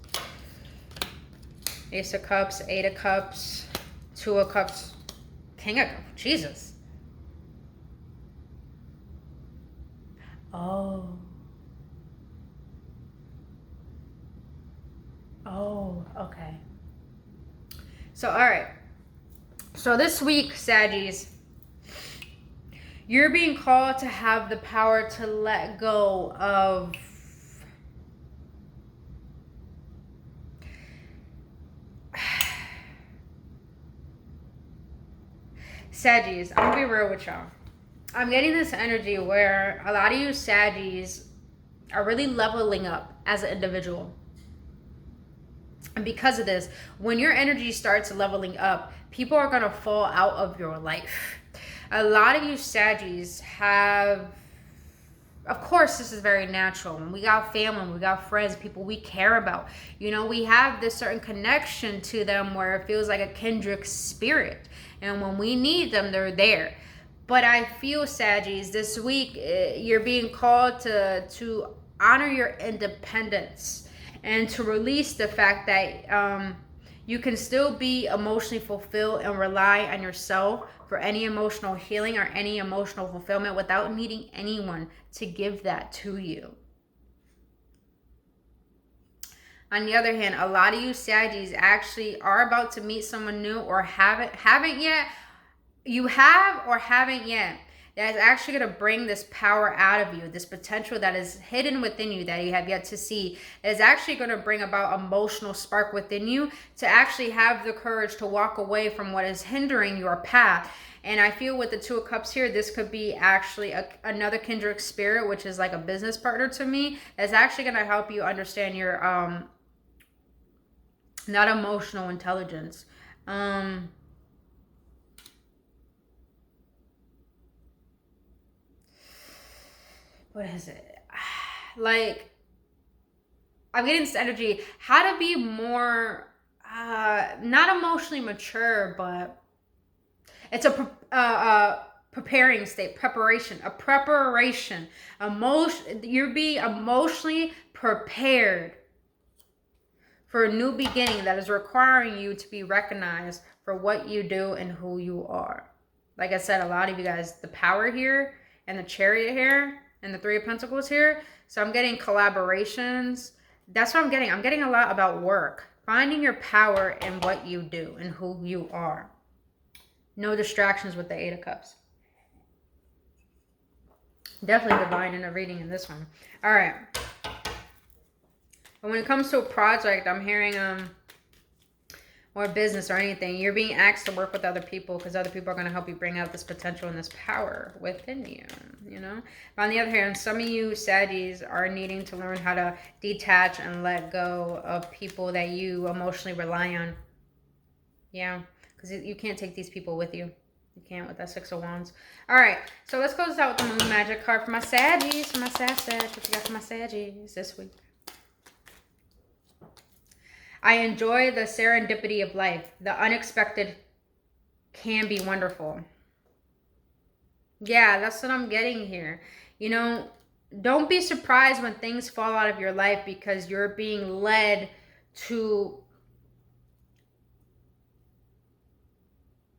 Ace of Cups, 8 of Cups, 2 of Cups, King of Cups. Jesus. Oh. Oh, okay. So, all right. So this week, Saggies, you're being called to have the power to let go of Saggies. I'm gonna be real with y'all. I'm getting this energy where a lot of you Saggies are really leveling up as an individual. And because of this, when your energy starts leveling up, people are going to fall out of your life. A lot of you Saggies have, of course, this is very natural. When we got family, we got friends, people we care about, you know, we have this certain connection to them where it feels like a kindred spirit. And when we need them, they're there. But I feel, Saggies, this week, you're being called to honor your independence and to release the fact that you can still be emotionally fulfilled and rely on yourself for any emotional healing or any emotional fulfillment without needing anyone to give that to you. On the other hand, a lot of you Saggies actually are about to meet someone new or haven't yet. You have or haven't yet. That is actually going to bring this power out of you, this potential that is hidden within you that you have yet to see. That is actually going to bring about emotional spark within you to actually have the courage to walk away from what is hindering your path. And I feel with the Two of Cups here, this could be actually another kindred spirit, which is like a business partner to me. That's actually going to help you understand your not emotional intelligence. What is it? Like, I'm getting this energy, how to be more, not emotionally mature, but it's a preparing state, a preparation. You're being emotionally prepared for a new beginning that is requiring you to be recognized for what you do and who you are. Like I said, a lot of you guys, the power here and the Chariot here and the Three of Pentacles here. So I'm getting collaborations. That's what I'm getting. I'm getting a lot about work. Finding your power in what you do and who you are. No distractions with the Eight of Cups. Definitely divine in a reading in this one. All right. But when it comes to a project, I'm hearing or business or anything, you're being asked to work with other people because other people are going to help you bring out this potential and this power within you, you know? But on the other hand, some of you Saggies are needing to learn how to detach and let go of people that you emotionally rely on. Yeah, because you can't take these people with you. You can't with that Six of Wands. All right, so let's close out with the Moon Magic card for my Saggies, for my Sag. What you got for my Saggies this week? I enjoy the serendipity of life. The unexpected can be wonderful. Yeah, that's what I'm getting here. You know, don't be surprised when things fall out of your life because you're being led to...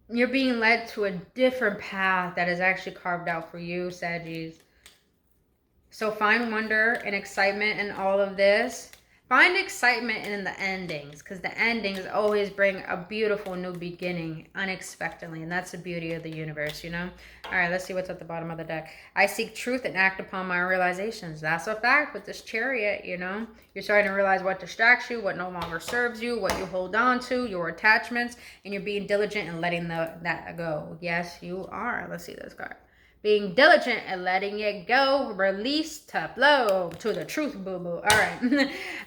You're being led to a different path that is actually carved out for you, Saggies. So find wonder and excitement in all of this. Find excitement in the endings, because the endings always bring a beautiful new beginning unexpectedly, and that's the beauty of the universe, you know? All right, let's see what's at the bottom of the deck. I seek truth and act upon my realizations. That's a fact with this Chariot, you know? You're starting to realize what distracts you, what no longer serves you, what you hold on to, your attachments, and you're being diligent in letting that go. Yes, you are. Let's see this card. Being diligent and letting it go. Release to flow to the truth, boo-boo. All right.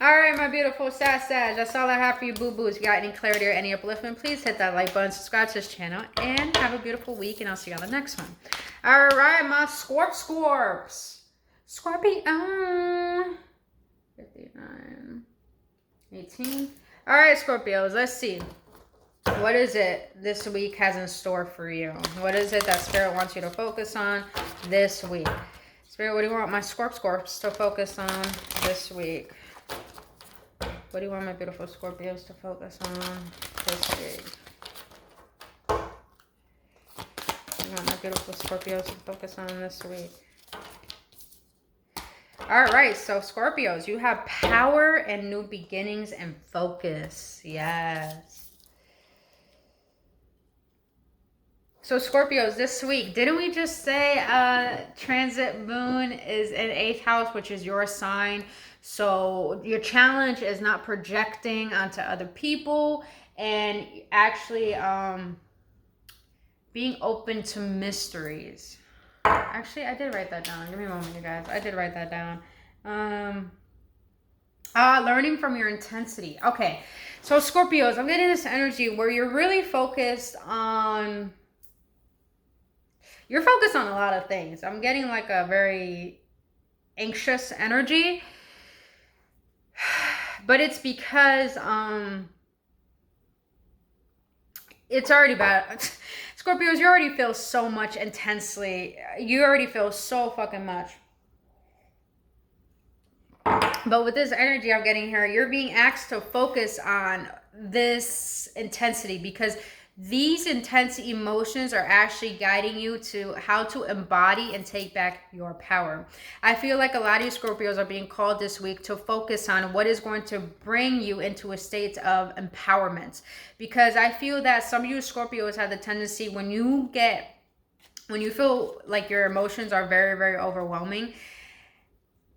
All right, my beautiful Sag. That's all I have for you, boo-boos. If you got any clarity or any upliftment, please hit that like button, subscribe to this channel, and have a beautiful week, and I'll see you on the next one. All right, my Scorps. Scorpio. 59. 18. All right, Scorpios. Let's see. What is it this week has in store for you? What is it that Spirit wants you to focus on this week? Spirit, what do you want my Scorps to focus on this week? What do you want my beautiful Scorpios to focus on this week? What do you want my beautiful Scorpios to focus on this week? All right, so Scorpios, you have power and new beginnings and focus. Yes. So Scorpios, this week, didn't we just say transit moon is in 8th house, which is your sign? So your challenge is not projecting onto other people and actually being open to mysteries. Actually, I did write that down. Give me a moment, you guys. I did write that down. Learning from your intensity. Okay, so Scorpios, I'm getting this energy where you're really focused on... You're focused on a lot of things. I'm getting like a very anxious energy. But it's because it's already bad. Scorpios, you already feel so much intensely. You already feel so fucking much. But with this energy I'm getting here, you're being asked to focus on this intensity because these intense emotions are actually guiding you to how to embody and take back your power. I feel like a lot of you Scorpios are being called this week to focus on what is going to bring you into a state of empowerment. Because I feel that some of you Scorpios have the tendency when you feel like your emotions are very, very overwhelming.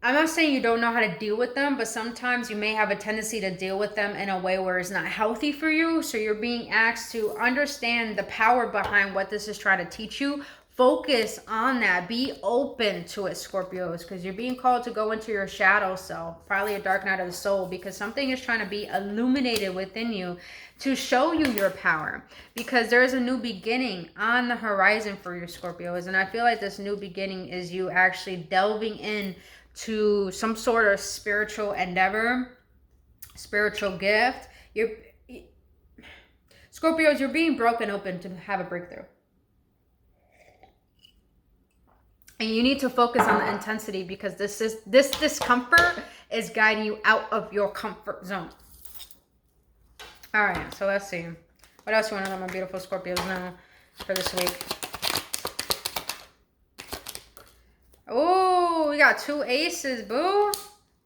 I'm not saying you don't know how to deal with them, but sometimes you may have a tendency to deal with them in a way where it's not healthy for you. So you're being asked to understand the power behind what this is trying to teach you. Focus on that. Be open to it, Scorpios, because you're being called to go into your shadow self, probably a dark night of the soul, because something is trying to be illuminated within you to show you your power, because there is a new beginning on the horizon for your Scorpios. And I feel like this new beginning is you actually delving in to some sort of spiritual endeavor, spiritual gift. Scorpios, you're being broken open to have a breakthrough. And you need to focus on the intensity because this discomfort is guiding you out of your comfort zone. All right, so let's see. What else you want to know, my beautiful Scorpios, know for this week? Oh, we got 2 aces, boo.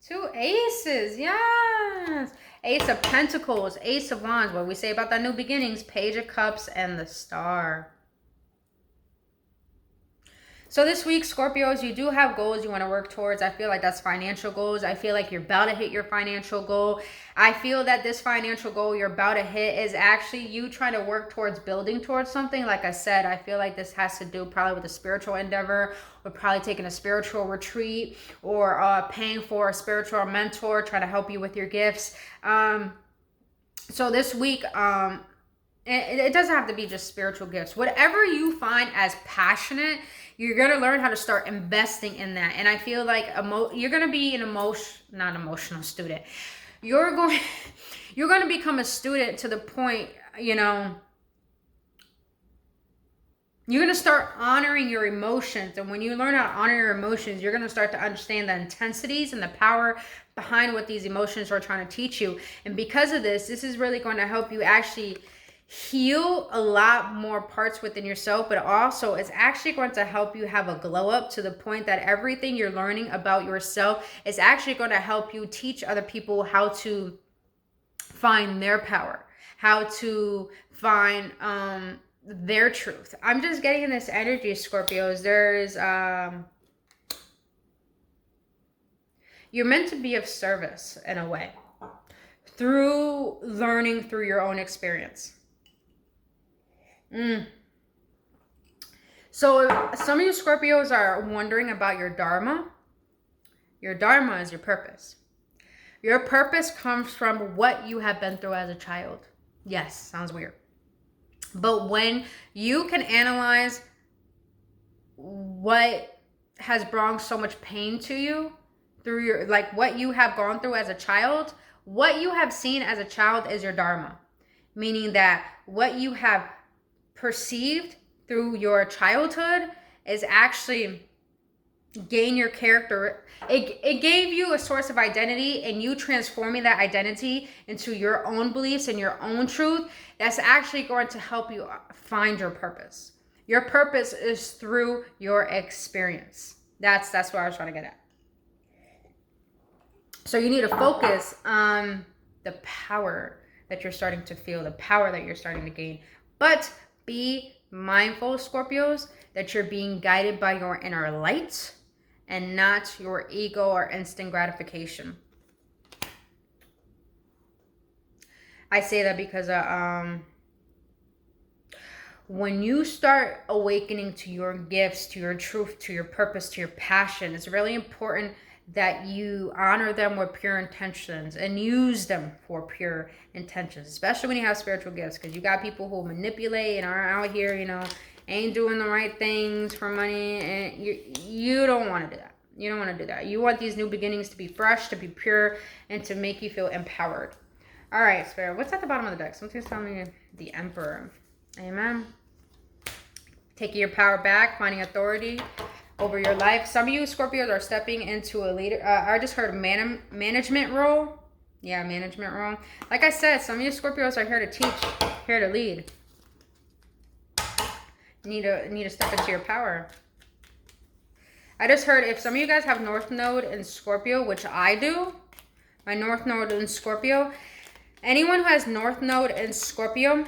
2 aces, yes. Ace of Pentacles, Ace of Wands. What we say about that new beginnings, Page of Cups, and the Star. So this week, Scorpios, you do have goals you want to work towards. I feel like that's financial goals. I feel like you're about to hit your financial goal. I feel that this financial goal you're about to hit is actually you trying to work towards building towards something. Like I said, I feel like this has to do probably with a spiritual endeavor, or probably taking a spiritual retreat, or paying for a spiritual mentor, trying to help you with your gifts. So this week, it doesn't have to be just spiritual gifts. Whatever you find as passionate, you're going to learn how to start investing in that. And I feel like you're going to be not emotional student. You're going to become a student to the point, you're going to start honoring your emotions. And when you learn how to honor your emotions, you're going to start to understand the intensities and the power behind what these emotions are trying to teach you. And because of this is really going to help you actually heal a lot more parts within yourself, but also it's actually going to help you have a glow up to the point that everything you're learning about yourself is actually going to help you teach other people how to find their power, how to find their truth. I'm just getting this energy, Scorpios. There's you're meant to be of service in a way through learning through your own experience. So some of you Scorpios are wondering about your dharma. Your dharma is your purpose. Your purpose comes from what you have been through as a child. Yes, sounds weird. But when you can analyze what has brought so much pain to you through your, like what you have gone through as a child, what you have seen as a child is your dharma. Meaning that what you have perceived through your childhood is actually gain your character. It gave you a source of identity, and you transforming that identity into your own beliefs and your own truth, that's actually going to help you find your purpose. Your purpose is through your experience. That's what I was trying to get at. So you need to focus on the power that you're starting to feel, the power that you're starting to gain. But be mindful, Scorpios, that you're being guided by your inner light and not your ego or instant gratification. I say that because when you start awakening to your gifts, to your truth, to your purpose, to your passion, it's really important that you honor them with pure intentions and use them for pure intentions, especially when you have spiritual gifts, because you got people who manipulate and are out here, you know, ain't doing the right things for money, and you don't want to do that. You don't want to do that. You want these new beginnings to be fresh, to be pure, and to make you feel empowered. All right, Spirit, what's at the bottom of the deck? Something's telling me the Emperor. Amen. Taking your power back, finding authority over your life. Some of you Scorpios are stepping into a leader. I just heard management role. Yeah, management role. Like I said, some of you Scorpios are here to teach, here to lead. Need to step into your power. I just heard if some of you guys have North Node in Scorpio, which I do, my North Node in Scorpio. Anyone who has North Node in Scorpio,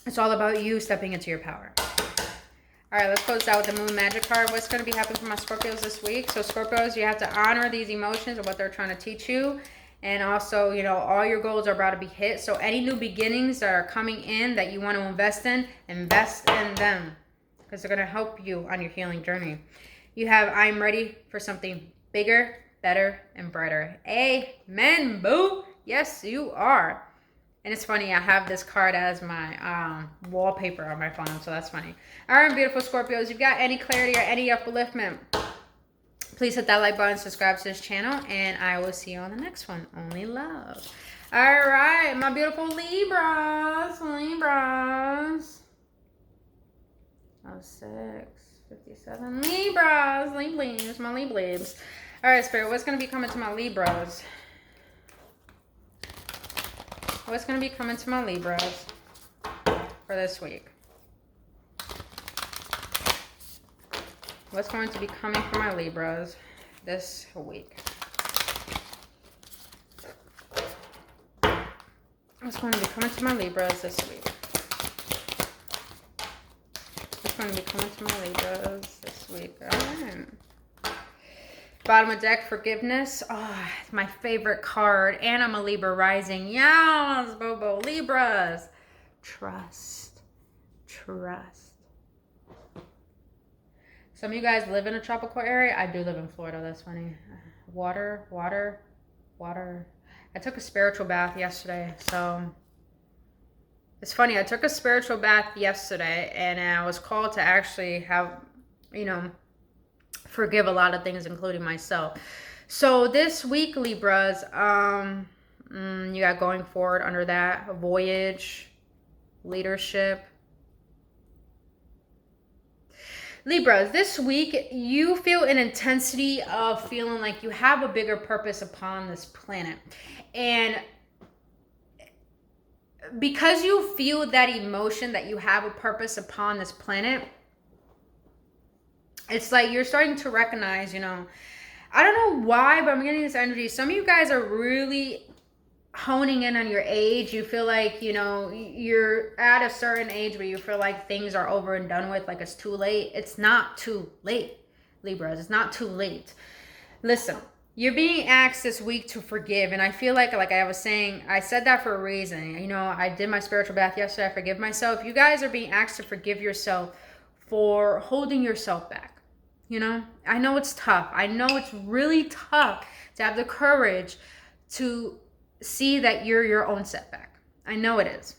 it's all about you stepping into your power. All right, let's close out with the Moon Magic card. What's going to be happening for my Scorpios this week? So Scorpios, you have to honor these emotions and what they're trying to teach you. And also, you know, all your goals are about to be hit. So any new beginnings that are coming in that you want to invest in them. Because they're going to help you on your healing journey. You have, I'm ready for something bigger, better, and brighter. Amen, boo. Yes, you are. And it's funny, I have this card as my wallpaper on my phone, so that's funny. All right, beautiful Scorpios, if you've got any clarity or any upliftment, please hit that like button, subscribe to this channel, and I will see you on the next one. Only love. All right, my beautiful Libras. Oh, 6:57. Libras, my Libras. All right, Spirit, what's going to be coming to my Libras? What's going to be coming to my Libras for this week? What's going to be coming for my Libras this week? What's going to be coming to my Libras this week? What's going to be coming to my Libras this week? All right. Bottom of deck, forgiveness. Oh, it's my favorite card. And I'm a Libra rising. Yes, Bobo. Libras. Trust. Some of you guys live in a tropical area. I do live in Florida. That's funny. Water. I took a spiritual bath yesterday. So it's funny. I took a spiritual bath yesterday. And I was called to actually have, you know, forgive a lot of things, including myself. So this week, Libras, you got going forward under that, a voyage, leadership. Libras, this week, you feel an intensity of feeling like you have a bigger purpose upon this planet. And because you feel that emotion that you have a purpose upon this planet, it's like you're starting to recognize, you know, I don't know why, but I'm getting this energy. Some of you guys are really honing in on your age. You feel like, you know, you're at a certain age where you feel like things are over and done with, like it's too late. It's not too late, Libras. It's not too late. Listen, you're being asked this week to forgive. And I feel like I was saying, I said that for a reason. You know, I did my spiritual bath yesterday. I forgive myself. You guys are being asked to forgive yourself for holding yourself back. You know, I know it's tough. I know it's really tough to have the courage to see that you're your own setback. I know it is.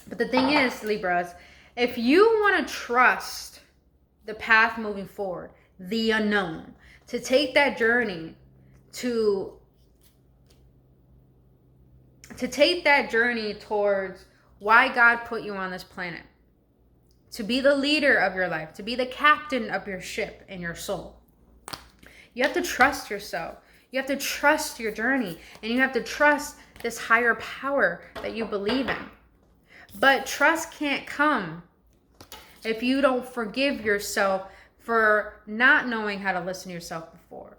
But the thing is, Libras, if you want to trust the path moving forward, the unknown, to take that journey towards why God put you on this planet, to be the leader of your life, to be the captain of your ship and your soul. You have to trust yourself. You have to trust your journey. And you have to trust this higher power that you believe in. But trust can't come if you don't forgive yourself for not knowing how to listen to yourself before.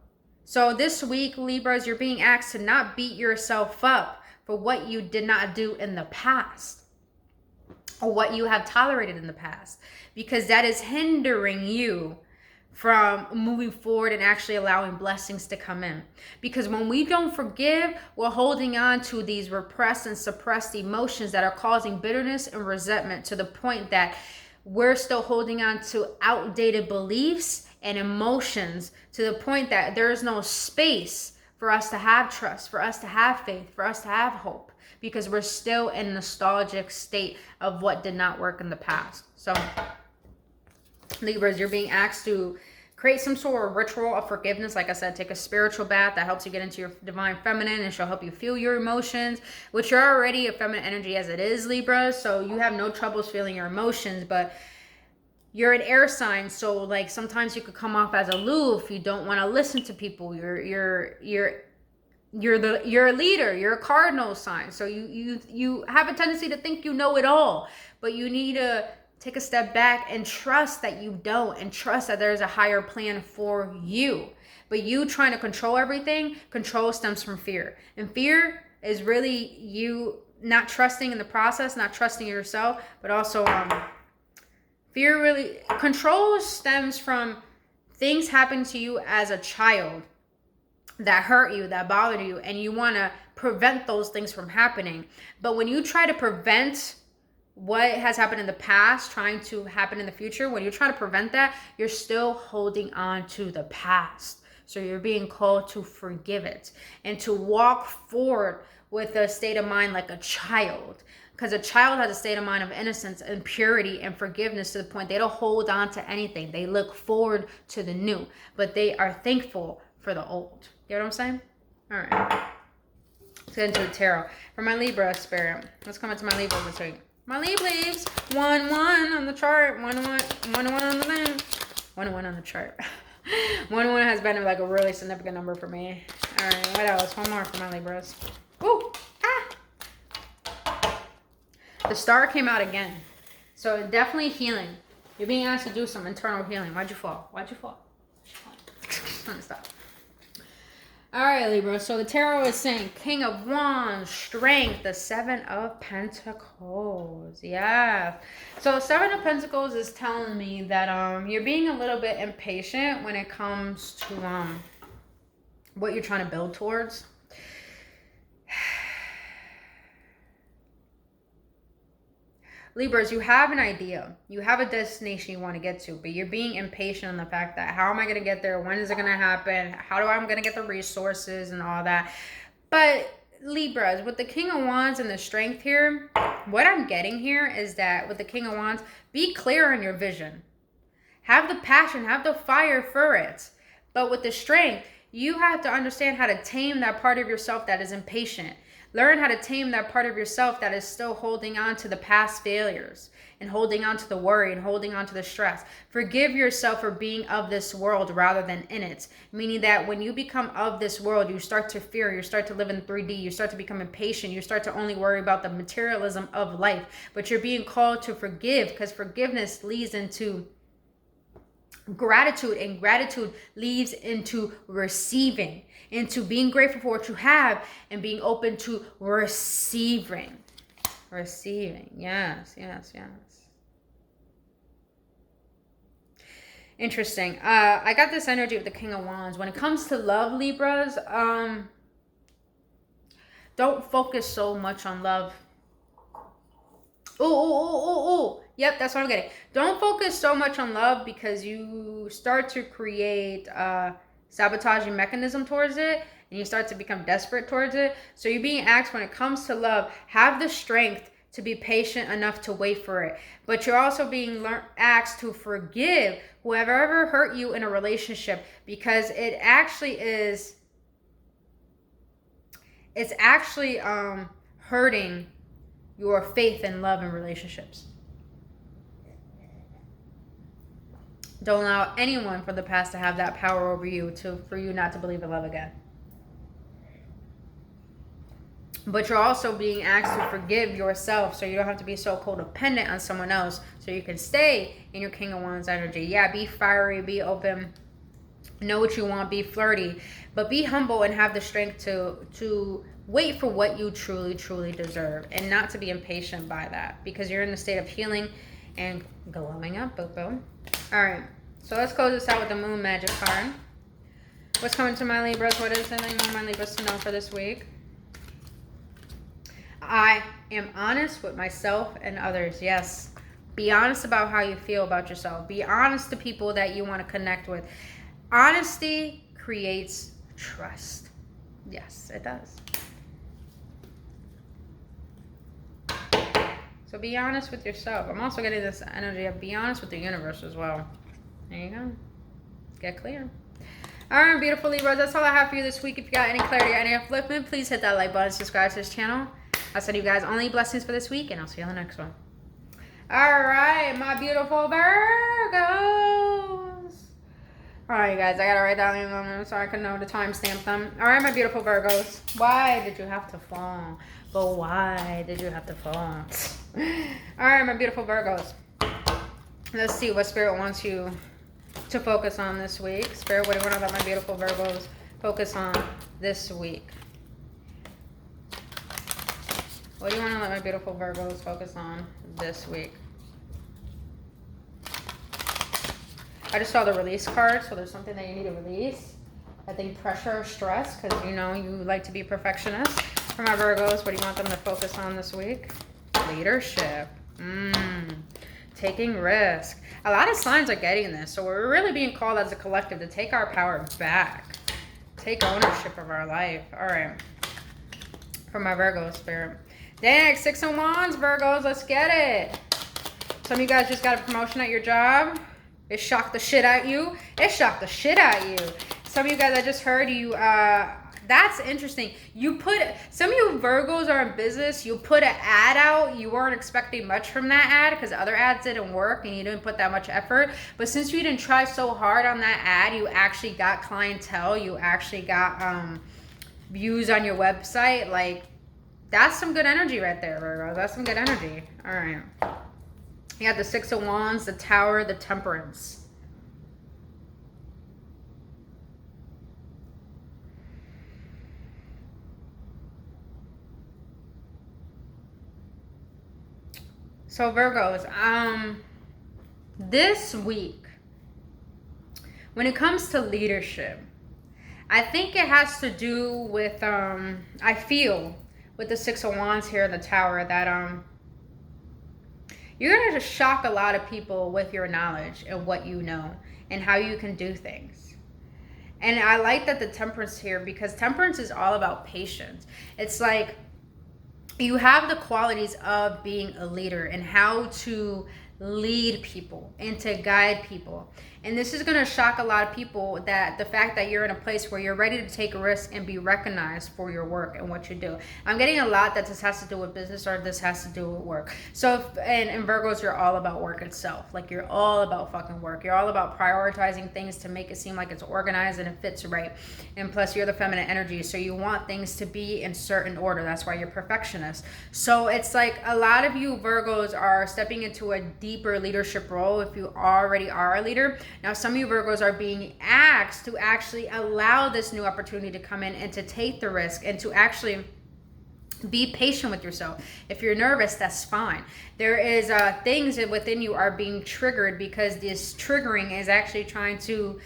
So this week, Libras, you're being asked to not beat yourself up for what you did not do in the past or what you have tolerated in the past, because that is hindering you from moving forward and actually allowing blessings to come in. Because when we don't forgive, we're holding on to these repressed and suppressed emotions that are causing bitterness and resentment, to the point that we're still holding on to outdated beliefs and emotions, to the point that there is no space for us to have trust, for us to have faith, for us to have hope, because we're still in a nostalgic state of what did not work in the past. So Libras, you're being asked to create some sort of ritual of forgiveness. Like I said, take a spiritual bath that helps you get into your divine feminine, and she'll help you feel your emotions, which you're already a feminine energy as it is, Libra. So you have no troubles feeling your emotions, but you're an air sign. So like sometimes you could come off as aloof. You don't want to listen to people. You're a leader. You're a cardinal sign. So you have a tendency to think you know it all, but you need to take a step back and trust that you don't, and trust that there's a higher plan for you. But you trying to control everything, control stems from fear. And fear is really you not trusting in the process, not trusting yourself, but also fear really, control stems from things happening to you as a child that hurt you, that bothered you, and you want to prevent those things from happening. But when you try to prevent what has happened in the past trying to happen in the future, when you try to prevent that, you're still holding on to the past. So you're being called to forgive it and to walk forward with a state of mind like a child, because a child has a state of mind of innocence and purity and forgiveness, to the point they don't hold on to anything. They look forward to the new, but they are thankful for the old. You know what I'm saying? All right, let's get into the tarot for my Libra spirit. Let's come into my Libra this week. My Libras, 1-1 on the chart, 1-1 on the thing, 1-1 on the chart. 1-1 has been like a really significant number for me. All right, what else? One more for my Libras. Woo! Ah! The star came out again. So definitely healing. You're being asked to do some internal healing. Why'd you fall? Why'd you fall? Stop. All right, Libra. So the tarot is saying King of Wands, Strength, the Seven of Pentacles. Yeah. So Seven of Pentacles is telling me that you're being a little bit impatient when it comes to what you're trying to build towards. Libras, you have an idea. You have a destination you want to get to, but you're being impatient on the fact that how am I going to get there? When is it going to happen? How do I'm going to get the resources and all that? But Libras, with the King of Wands and the Strength here, what I'm getting here is that with the King of Wands, be clear on your vision. Have the passion, have the fire for it. But with the Strength, you have to understand how to tame that part of yourself that is impatient. Learn how to tame that part of yourself that is still holding on to the past failures and holding on to the worry and holding on to the stress. Forgive yourself for being of this world rather than in it. Meaning that when you become of this world, you start to fear, you start to live in 3D, you start to become impatient, you start to only worry about the materialism of life. But you're being called to forgive, because forgiveness leads into gratitude, and gratitude leads into receiving, into being grateful for what you have and being open to receiving. Yes. Interesting. I got this energy with the King of Wands. When it comes to love, Libras, don't focus so much on love. Oh. Yep, that's what I'm getting. Don't focus so much on love, because you start to create a sabotaging mechanism towards it, and you start to become desperate towards it. So you're being asked, when it comes to love, have the strength to be patient enough to wait for it. But you're also being asked to forgive whoever ever hurt you in a relationship, because it actually is, it's actually hurting your faith in love and relationships. Don't allow anyone from the past to have that power over you, for you not to believe in love again. But you're also being asked to forgive yourself, so you don't have to be so codependent on someone else, so you can stay in your King of Wands energy. Yeah, be fiery, be open. Know what you want, be flirty, but be humble and have the strength to wait for what you truly deserve, and not to be impatient by that, because you're in the state of healing and glowing up, boo boo. All right, so let's close this out with the Moon Magic card. What's coming to my Libras? What is it I want my Libras to know for this week? I am honest with myself and others. Yes. Be honest about how you feel about yourself. Be honest to people that you want to connect with. Honesty creates trust. Yes, it does. So be honest with yourself. I'm also getting this energy of be honest with the universe as well. There you go. Get clear. All right, beautiful Libras. That's all I have for you this week. If you got any clarity or any upliftment, please hit that like button, subscribe to this channel. I'll send you guys only blessings for this week, and I'll see you on the next one. All right, my beautiful Virgos. All right, you guys, I gotta write down the numbers so I can know to timestamp them. All right, my beautiful Virgos. Why did you have to fall? But why did you have to fall? All right, my beautiful Virgos. Let's see what Spirit wants you to focus on this week. Spirit, what do you want to let my beautiful Virgos focus on this week? What do you want to let my beautiful Virgos focus on this week? I just saw the release card, so there's something that you need to release. I think pressure or stress, because you know you like to be perfectionist. For my Virgos, what do you want them to focus on this week? Leadership. Taking risk. A lot of signs are getting this, so we're really being called as a collective to take our power back. Take ownership of our life. All right. For my Virgo Spirit. Dang, 6 of Wands, Virgos, let's get it. Some of you guys just got a promotion at your job. It shocked the shit out you. It shocked the shit out you. Some of you guys, I just heard you, that's interesting. Some of you Virgos are in business. You put an ad out. You weren't expecting much from that ad because other ads didn't work and you didn't put that much effort. But since you didn't try so hard on that ad, you actually got clientele. You actually got views on your website. Like, that's some good energy right there, Virgo. That's some good energy. All right. You got the 6 of Wands, the Tower, the Temperance. So Virgos, this week, when it comes to leadership, I think it has to do with, I feel, with the 6 of Wands here in the Tower, that you're going to just shock a lot of people with your knowledge and what you know and how you can do things. And I like that the Temperance here, because Temperance is all about patience. It's like you have the qualities of being a leader and how to lead people and to guide people. And this is going to shock a lot of people, that the fact that you're in a place where you're ready to take a risk and be recognized for your work and what you do. I'm getting a lot that this has to do with business, or this has to do with work. So and Virgos, you're all about work itself. Like, you're all about fucking work. You're all about prioritizing things to make it seem like it's organized and it fits right. And plus, you're the feminine energy, so you want things to be in certain order. That's why you're perfectionist. So it's like a lot of you Virgos are stepping into a deeper leadership role if you already are a leader. Now, some of you Virgos are being asked to actually allow this new opportunity to come in and to take the risk and to actually be patient with yourself. If you're nervous, that's fine. There is things that within you are being triggered, because this triggering is actually trying to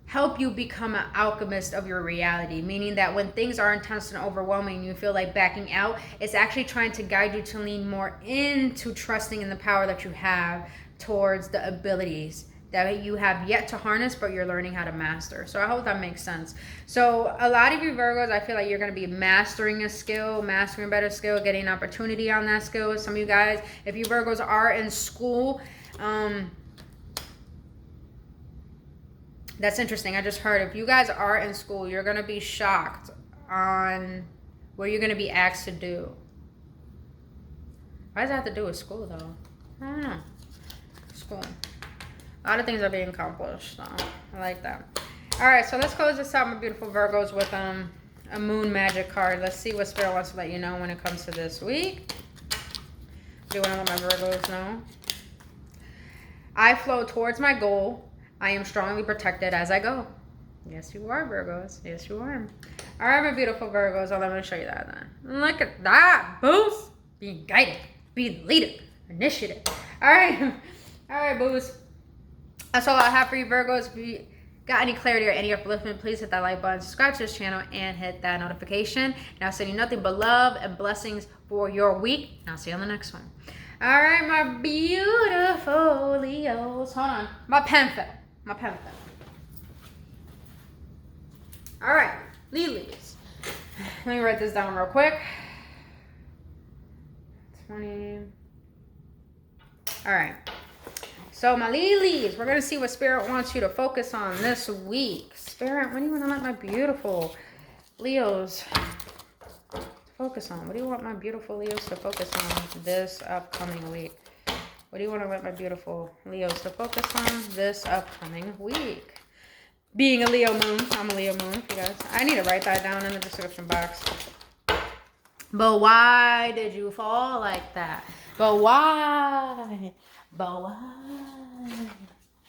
help you become an alchemist of your reality, meaning that when things are intense and overwhelming, you feel like backing out, it's actually trying to guide you to lean more into trusting in the power that you have towards the abilities that you have yet to harness, but you're learning how to master. So I hope that makes sense. So a lot of you Virgos, I feel like you're going to be mastering a skill, mastering a better skill, getting an opportunity on that skill. Some of you guys, if you Virgos are in school, that's interesting. I just heard if you guys are in school, you're going to be shocked on what you're going to be asked to do. Why does that have to do with school, though? I don't know. School. A lot of things are being accomplished, so I like that. All right, so let's close this out, my beautiful Virgos, with a Moon Magic card. Let's see what Spirit wants to let you know when it comes to this week. Do you want to let my Virgos know? I flow towards my goal. I am strongly protected as I go. Yes, you are, Virgos. Yes, you are. All right, my beautiful Virgos. Oh, let me show you that then. Look at that. Boost. Being guided. Being the leader. Initiative. All right. All right, boost. That's all I have for you, Virgos. If you got any clarity or any upliftment, please hit that like button, subscribe to this channel, and hit that notification. And I'll send you nothing but love and blessings for your week. And I'll see you on the next one. All right, my beautiful Leos. Hold on. My pen fell. My pen fell. All right, Lilies. Let me write this down real quick. 20. All right. So my Lilies, we're going to see what Spirit wants you to focus on this week. Spirit, what do you want to let my beautiful Leos focus on? What do you want my beautiful Leos to focus on this upcoming week? What do you want to let my beautiful Leos to focus on this upcoming week? Being a Leo moon, I'm a Leo moon, you guys. I need to write that down in the description box. But why did you fall like that? But why? But why?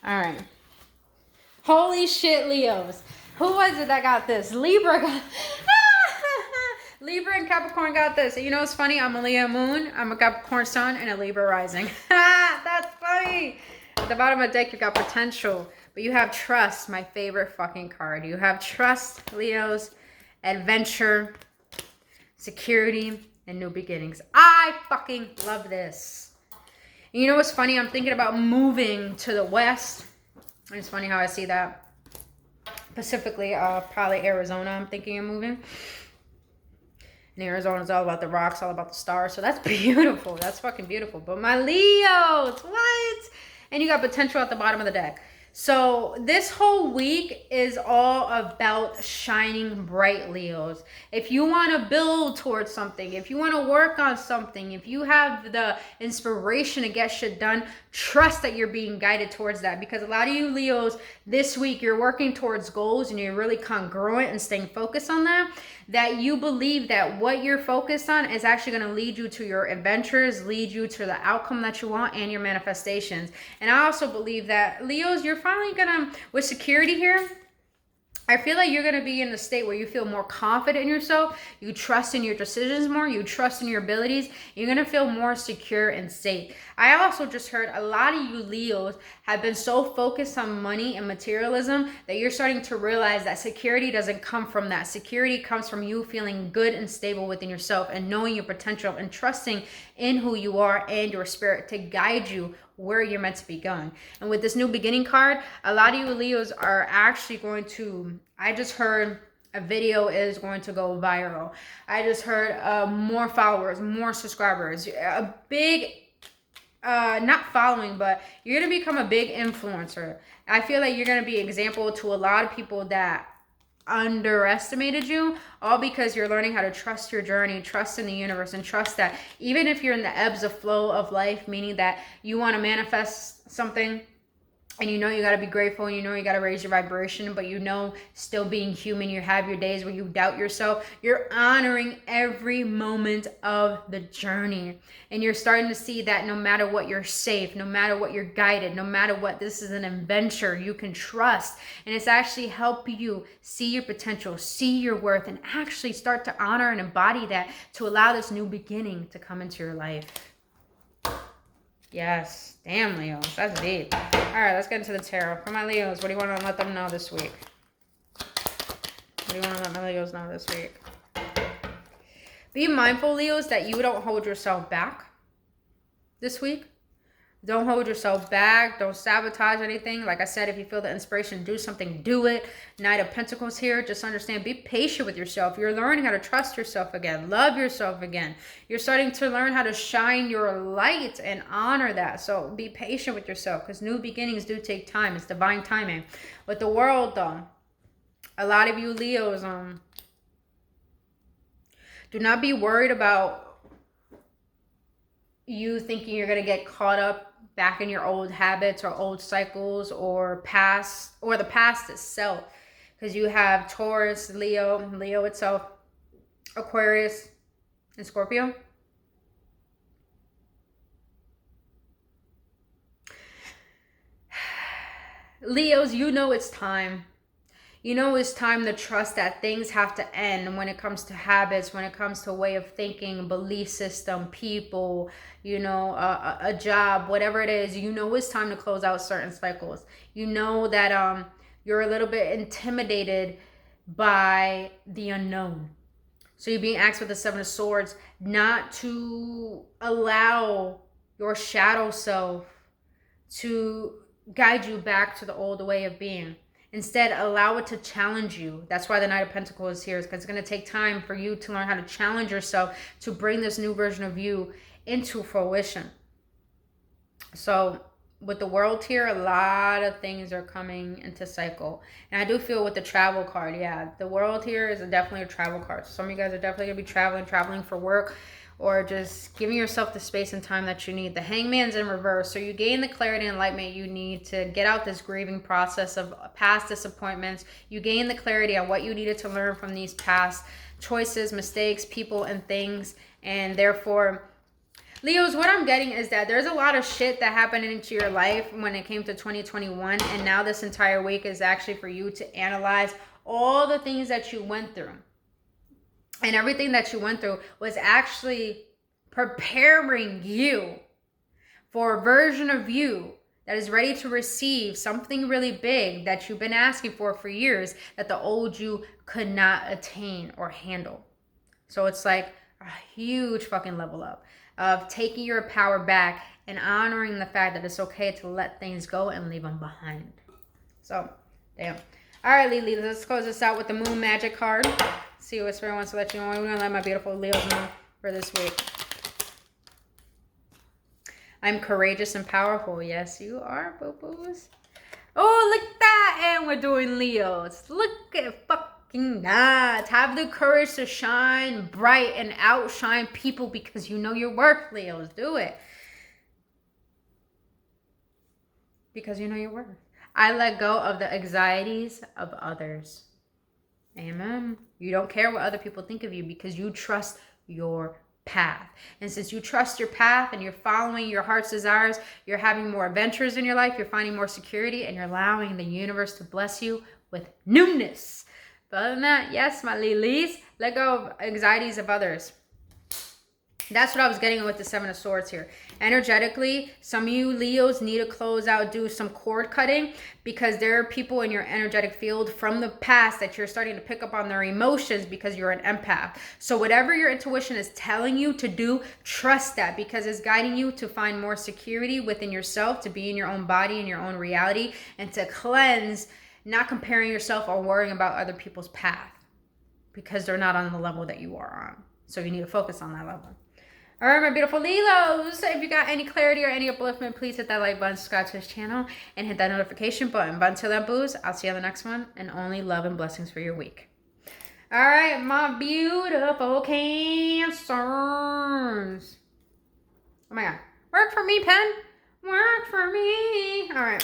All right. Holy shit, Leos. Who was it that got this? Libra got... Libra and Capricorn got this. You know what's funny? I'm a Leo moon, I'm a Capricorn sun, and a Libra rising. That's funny. At the bottom of the deck, you got potential. But you have trust, my favorite fucking card. You have trust, Leos, adventure, security, and new beginnings. I fucking love this. And you know what's funny? I'm thinking about moving to the west. And it's funny how I see that. Specifically, probably Arizona, I'm thinking of moving. And Arizona is all about the rocks, all about the stars. So that's beautiful. That's fucking beautiful. But my Leos, what? And you got potential at the bottom of the deck. So this whole week is all about shining bright, Leos. If you want to build towards something, if you want to work on something, if you have the inspiration to get shit done, trust that you're being guided towards that. Because a lot of you Leos, this week, you're working towards goals and you're really congruent and staying focused on that. That you believe that what you're focused on is actually going to lead you to your adventures, lead you to the outcome that you want and your manifestations. And I also believe that, Leos, you're finally going to, with security here, I feel like you're going to be in a state where you feel more confident in yourself. You trust in your decisions more. You trust in your abilities. You're going to feel more secure and safe. I also just heard a lot of you Leos have been so focused on money and materialism that you're starting to realize that security doesn't come from that. Security comes from you feeling good and stable within yourself and knowing your potential and trusting in who you are and your spirit to guide you where you're meant to be going. And with this new beginning card, a lot of you Leos are actually going to, I just heard a video is going to go viral. I just heard more followers, more subscribers, a big, not following, but you're going to become a big influencer. I feel like you're going to be an example to a lot of people that underestimated you, all because you're learning how to trust your journey, trust in the universe, and trust that even if you're in the ebbs of flow of life, meaning that you want to manifest something and you know you got to be grateful and you know you got to raise your vibration, but you know still being human, you have your days where you doubt yourself. You're honoring every moment of the journey, and you're starting to see that no matter what, you're safe, no matter what, you're guided, no matter what, this is an adventure you can trust. And it's actually helping you see your potential, see your worth, and actually start to honor and embody that to allow this new beginning to come into your life. Yes. Damn, Leos. That's deep. All right, let's get into the tarot. For my Leos, what do you want to let them know this week? What do you want to let my Leos know this week? Be mindful, Leos, that you don't hold yourself back this week. Don't hold yourself back. Don't sabotage anything. Like I said, if you feel the inspiration to do something, do it. Knight of Pentacles here. Just understand, be patient with yourself. You're learning how to trust yourself again. Love yourself again. You're starting to learn how to shine your light and honor that. So be patient with yourself because new beginnings do take time. It's divine timing. With the world, though, a lot of you Leos, do not be worried about you thinking you're going to get caught up back in your old habits or old cycles or past or the past itself, because you have Taurus, Leo itself, Aquarius, and Scorpio. Leos, you know it's time. You know it's time to trust that things have to end when it comes to habits, when it comes to way of thinking, belief system, people, you know, a job, whatever it is. You know it's time to close out certain cycles. You know that you're a little bit intimidated by the unknown. So you're being asked with the Seven of Swords not to allow your shadow self to guide you back to the old way of being. Instead, allow it to challenge you. That's why the Knight of Pentacles is here, is because it's going to take time for you to learn how to challenge yourself to bring this new version of you into fruition. So with the World here, a lot of things are coming into cycle. And I do feel with the travel card, yeah, the World here is definitely a travel card. So some of you guys are definitely going to be traveling for work, or just giving yourself the space and time that you need. The Hangman's in reverse. So you gain the clarity and enlightenment you need to get out this grieving process of past disappointments. You gain the clarity on what you needed to learn from these past choices, mistakes, people, and things. And therefore, Leos, what I'm getting is that there's a lot of shit that happened into your life when it came to 2021. And now this entire week is actually for you to analyze all the things that you went through. And everything that you went through was actually preparing you for a version of you that is ready to receive something really big that you've been asking for years, that the old you could not attain or handle. So it's like a huge fucking level up of taking your power back and honoring the fact that it's okay to let things go and leave them behind. So, damn. All right, Lily, let's close this out with the Moon Magic card. See what Spirit wants to let you know. We're going to let my beautiful Leos know for this week. I'm courageous and powerful. Yes, you are, boo-boos. Oh, look at that. And we're doing Leos. Look at fucking that. Have the courage to shine bright and outshine people because you know your worth, Leos. Do it. Because you know your worth. I let go of the anxieties of others. Amen. You don't care what other people think of you because you trust your path. And since you trust your path and you're following your heart's desires, you're having more adventures in your life, you're finding more security, and you're allowing the universe to bless you with newness. But other than that, yes, my lilies, let go of anxieties of others. That's what I was getting with the Seven of Swords here. Energetically, some of you Leos need to close out, do some cord cutting, because there are people in your energetic field from the past that you're starting to pick up on their emotions because you're an empath. So whatever your intuition is telling you to do, trust that, because it's guiding you to find more security within yourself, to be in your own body, in your own reality, and to cleanse, not comparing yourself or worrying about other people's path because they're not on the level that you are on. So you need to focus on that level. All right, my beautiful Leos, if you got any clarity or any upliftment, please hit that like button, subscribe to this channel, and hit that notification button. But until then, boos, I'll see you on the next one, and only love and blessings for your week. All right, my beautiful Cancers. Oh my God. Work for me, pen. Work for me. All right.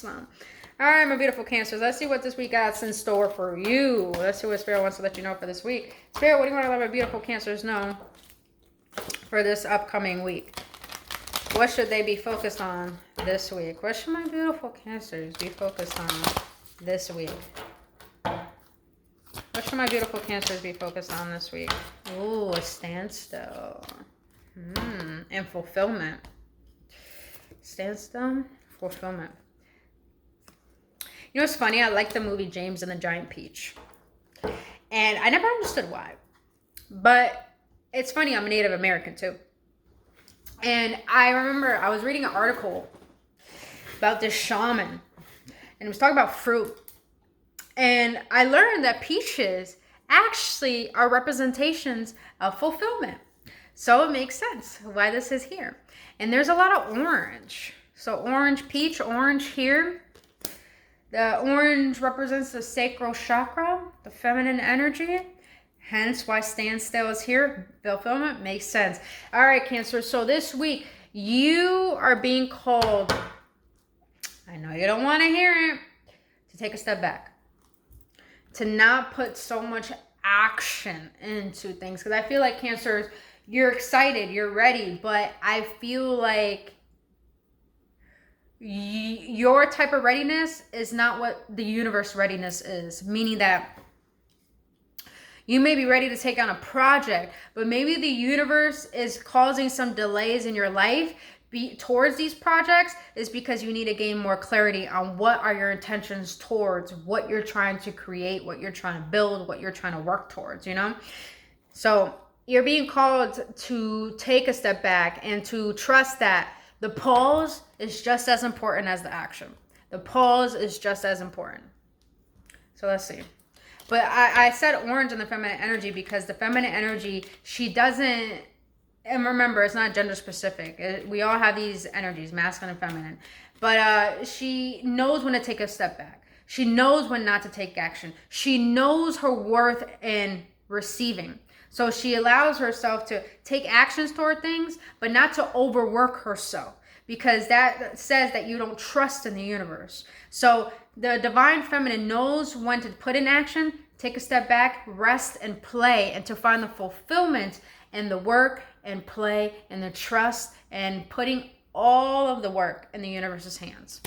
All right, my beautiful Cancers. Let's see what this week got in store for you. Let's see what Spirit wants to let you know for this week. Spirit, what do you want to let my beautiful Cancers know for this upcoming week? What should they be focused on this week? What should my beautiful Cancers be focused on this week? What should my beautiful Cancers be focused on this week? Ooh, a standstill. And fulfillment. Standstill, fulfillment. You know what's funny? I like the movie James and the Giant Peach. And I never understood why. But it's funny, I'm a Native American too. And I remember I was reading an article about this shaman. And it was talking about fruit. And I learned that peaches actually are representations of fulfillment. So it makes sense why this is here. And there's a lot of orange. So orange, peach, orange here. The orange represents the sacral chakra, the feminine energy. Hence why standstill is here. Fulfillment makes sense. All right, Cancer. So this week, you are being called, I know you don't want to hear it, to take a step back. To not put so much action into things. Because I feel like Cancers, you're excited, you're ready. But I feel like your type of readiness is not what the universe readiness is, meaning that you may be ready to take on a project, but maybe the universe is causing some delays in your life towards these projects is because you need to gain more clarity on what are your intentions towards what you're trying to create, what you're trying to build, what you're trying to work towards, you know? So you're being called to take a step back and to trust that the pause is just as important as the action. The pause is just as important. So let's see. But I said orange in the feminine energy because the feminine energy, she doesn't, and remember, it's not gender specific. We all have these energies, masculine and feminine. But she knows when to take a step back. She knows when not to take action. She knows her worth in receiving. So she allows herself to take actions toward things, but not to overwork herself, because that says that you don't trust in the universe. So the divine feminine knows when to put in action, take a step back, rest and play, and to find the fulfillment in the work and play and the trust and putting all of the work in the universe's hands.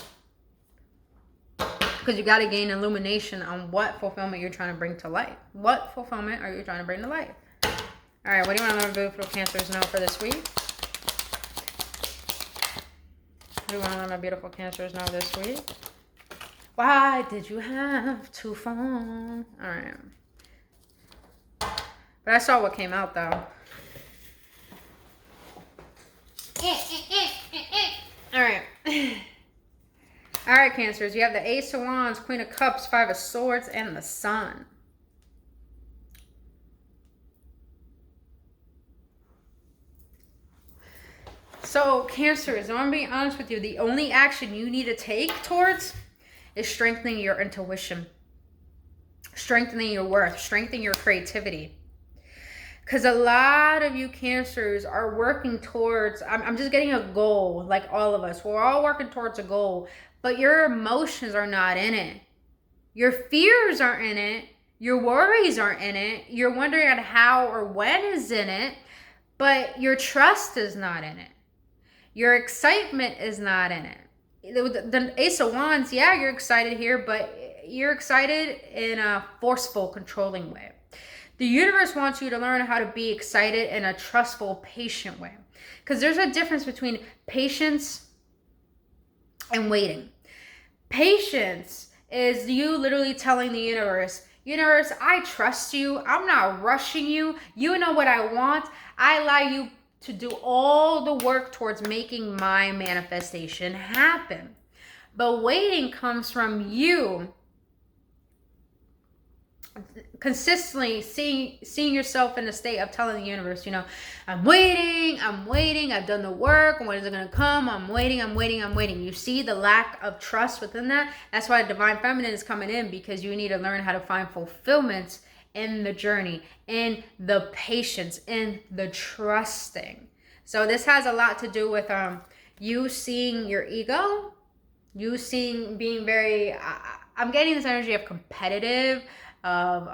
Because you got to gain illumination on what fulfillment you're trying to bring to life. What fulfillment are you trying to bring to life? All right, what do you want to learn beautiful Cancers know for this week? What do you want to learn about beautiful Cancers know this week? Why did you have to fall? All right. But I saw what came out, though. All right. All right, Cancers. You have the Ace of Wands, Queen of Cups, Five of Swords, and the Sun. So, Cancers, I'm going to be honest with you. The only action you need to take towards is strengthening your intuition, strengthening your worth, strengthening your creativity. Because a lot of you Cancers are working towards, I'm just getting a goal, like all of us. We're all working towards a goal, but your emotions are not in it. Your fears aren't in it. Your worries aren't in it. You're wondering at how or when is in it, but your trust is not in it. Your excitement is not in it. The Ace of Wands, yeah, you're excited here, but you're excited in a forceful, controlling way. The universe wants you to learn how to be excited in a trustful, patient way. Because there's a difference between patience and waiting. Patience is you literally telling the universe, I trust you. I'm not rushing you. You know what I want. I allow you to do all the work towards making my manifestation happen. But waiting comes from you consistently seeing yourself in a state of telling the universe, I'm waiting, I've done the work, when is it going to come? I'm waiting. You see the lack of trust within that? That's why Divine Feminine is coming in, because you need to learn how to find fulfillment in the journey, in the patience, in the trusting. So this has a lot to do with you seeing your ego, you seeing being very, I'm getting this energy of competitive, of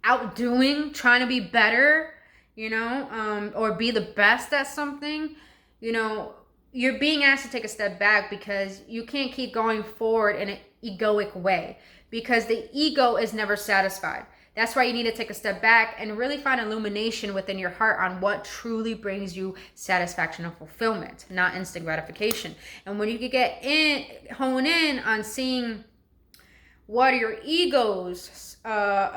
outdoing, trying to be better, or be the best at something. You're being asked to take a step back because you can't keep going forward in an egoic way, because the ego is never satisfied. That's why you need to take a step back and really find illumination within your heart on what truly brings you satisfaction and fulfillment, not instant gratification. And when you can hone in on seeing what are your ego's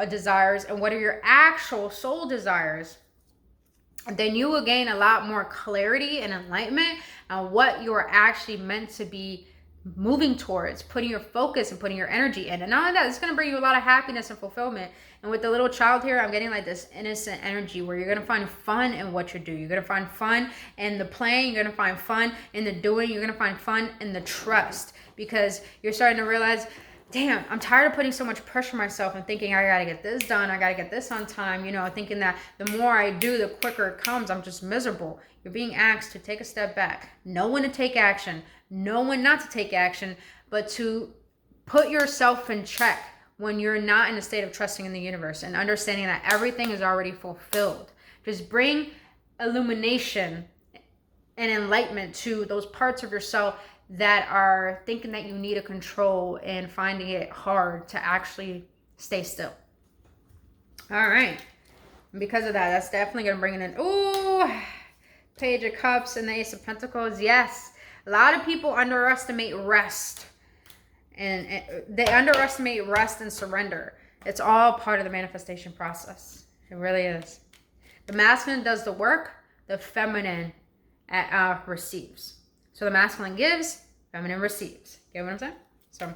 desires and what are your actual soul desires, then you will gain a lot more clarity and enlightenment on what you're actually meant to be moving towards, putting your focus and putting your energy in. And not only that, it's going to bring you a lot of happiness and fulfillment. And with the little child here, I'm getting like this innocent energy where you're going to find fun in what you do. You're going to find fun in the playing. You're going to find fun in the doing. You're going to find fun in the trust, because you're starting to realize, damn, I'm tired of putting so much pressure on myself and thinking I got to get this done. I got to get this on time. Thinking that the more I do, the quicker it comes. I'm just miserable. You're being asked to take a step back. Know when to take action. Know when not to take action, but to put yourself in check when you're not in a state of trusting in the universe and understanding that everything is already fulfilled. Just bring illumination and enlightenment to those parts of yourself that are thinking that you need a control and finding it hard to actually stay still. All right. And because of that, that's definitely going to bring it in. Ooh, Page of Cups and the Ace of Pentacles. Yes. A lot of people underestimate rest. And they underestimate rest and surrender. It's all part of the manifestation process. It really is. The masculine does the work. The feminine receives. So the masculine gives, feminine receives. Get what I'm saying? So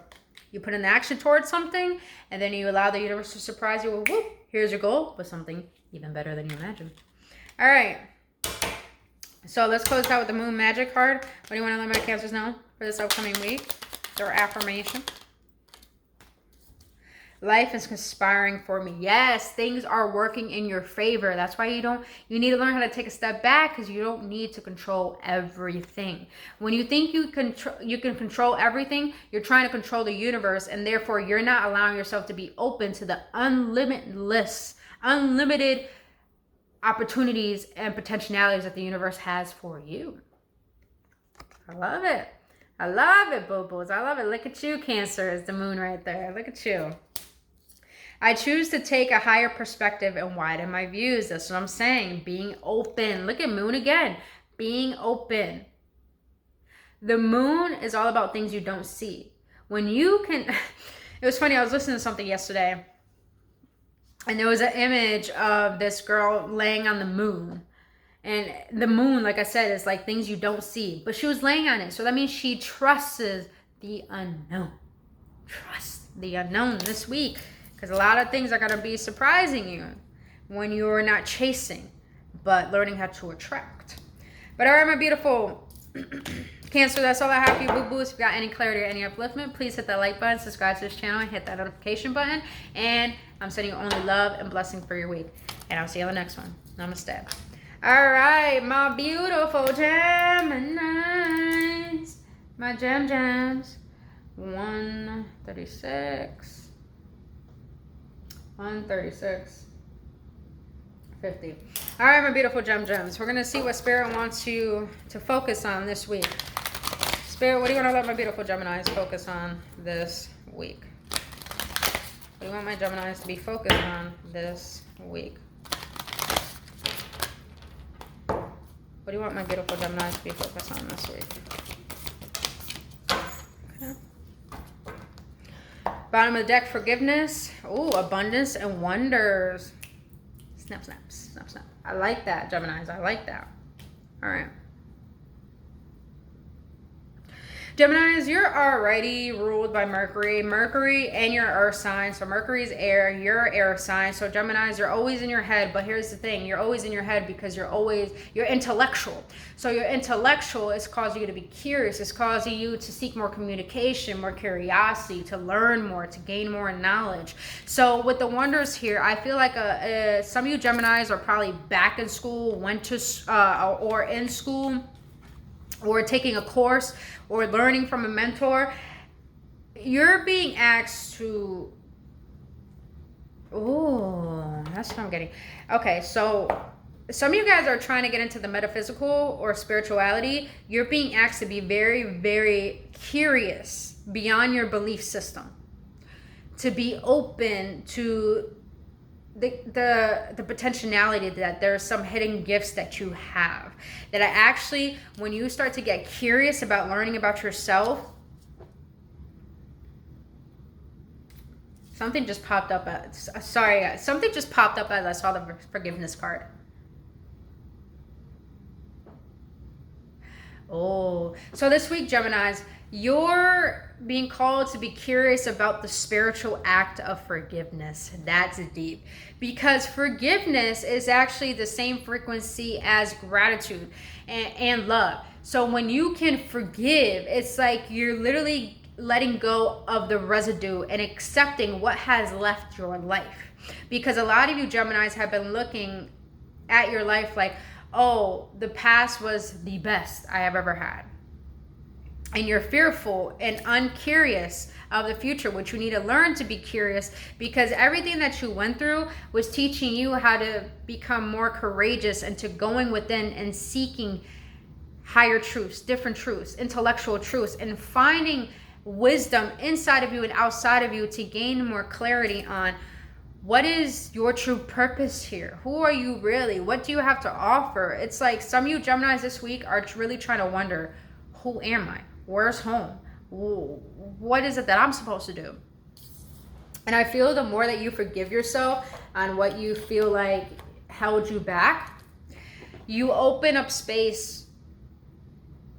you put in the action towards something, and then you allow the universe to surprise you with, whoop, here's your goal, with something even better than you imagined. All right. So let's close out with the Moon Magic card. What do you want to let my Cancers know for this upcoming week? Their affirmation. Life is conspiring for me. Yes, things are working in your favor. That's why you need to learn how to take a step back, because you don't need to control everything. When you think you can control everything, you're trying to control the universe, and therefore you're not allowing yourself to be open to the unlimited opportunities and potentialities that the universe has for you. I love it. I love it, boo-boos. I love it. Look at you, Cancer. Is the moon right there. Look at you. I choose to take a higher perspective and widen my views. That's what I'm saying. Being open. Look at moon again. Being open. The moon is all about things you don't see. When you can... It was funny. I was listening to something yesterday, and there was an image of this girl laying on the moon. And the moon, like I said, is like things you don't see. But she was laying on it. So that means she trusts the unknown. Trust the unknown this week. Because a lot of things are going to be surprising you when you're not chasing, but learning how to attract. But all right, my beautiful Cancer, that's all I have for you, boo-boos. If you got any clarity or any upliftment, please hit that like button, subscribe to this channel, and hit that notification button. And I'm sending you only love and blessing for your week. And I'll see you on the next one. Namaste. All right, my beautiful Geminis. My gems. 136. 136. 50. All right, my beautiful gems. We're going to see what Spirit wants you to focus on this week. Spirit, what do you want to let my beautiful Geminis focus on this week? What do you want my Geminis to be focused on this week? What do you want my beautiful Geminis to be focused on this week? Okay. Bottom of the deck, forgiveness. Oh, abundance and wonders. Snap, snap, snap, snap. I like that, Geminis. I like that. All right. Geminis, you're already ruled by Mercury. Mercury and your earth sign. So Mercury's air, you're air sign. So Geminis, you're always in your head. But here's the thing. You're always in your head because you're intellectual. So you're intellectual is causing you to be curious. It's causing you to seek more communication, more curiosity, to learn more, to gain more knowledge. So with the wonders here, I feel like some of you Geminis are probably back in school, went to or in school, or taking a course, or learning from a mentor. You're being asked to... Oh, that's what I'm getting. Okay, so some of you guys are trying to get into the metaphysical or spirituality. You're being asked to be very, very curious beyond your belief system. To be open to the potentiality that there's some hidden gifts that you have, that actually, when you start to get curious about learning about yourself, something just popped up something just popped up as I saw the forgiveness card. Oh, so this week, Geminis, you're being called to be curious about the spiritual act of forgiveness. That's deep. Because forgiveness is actually the same frequency as gratitude and love. So when you can forgive, it's like you're literally letting go of the residue and accepting what has left your life. Because a lot of you Geminis have been looking at your life like, oh, the past was the best I have ever had. And you're fearful and uncurious of the future, which you need to learn to be curious, because everything that you went through was teaching you how to become more courageous and to going within and seeking higher truths, different truths, intellectual truths, and finding wisdom inside of you and outside of you to gain more clarity on what is your true purpose here? Who are you really? What do you have to offer? It's like some of you Geminis this week are really trying to wonder, who am I? Where's home? What is it that I'm supposed to do? And I feel the more that you forgive yourself on what you feel like held you back, you open up space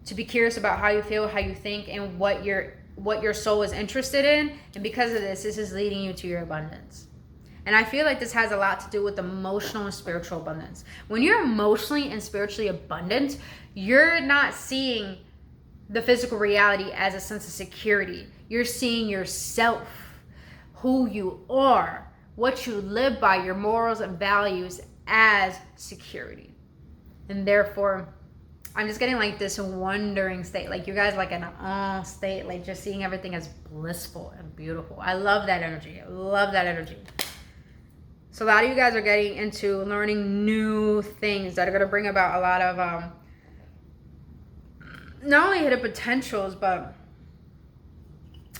to be curious about how you feel, how you think, and what your soul is interested in. And because of this is leading you to your abundance. And I feel like this has a lot to do with emotional and spiritual abundance. When you're emotionally and spiritually abundant, you're not seeing the physical reality as a sense of security. You're seeing yourself, who you are, what you live by, your morals and values as security. And therefore, I'm just getting like this wondering state, like you guys like in an awe state, like just seeing everything as blissful and beautiful. I love that energy. I love that energy. So a lot of you guys are getting into learning new things that are going to bring about a lot of not only hidden potentials, but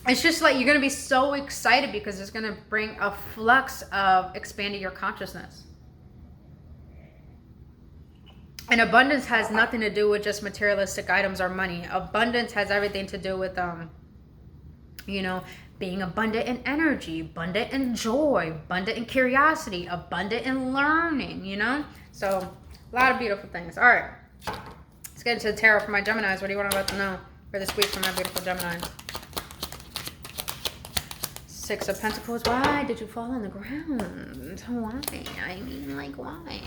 it's just like you're going to be so excited because it's going to bring a flux of expanding your consciousness. And abundance has nothing to do with just materialistic items or money. Abundance has everything to do with, being abundant in energy, abundant in joy, abundant in curiosity, abundant in learning, So a lot of beautiful things. All right. Let's get into the tarot for my Geminis. What do you want to let them know for this week for my beautiful Geminis? Six of Pentacles. Why did you fall on the ground? Why? I mean, like, why?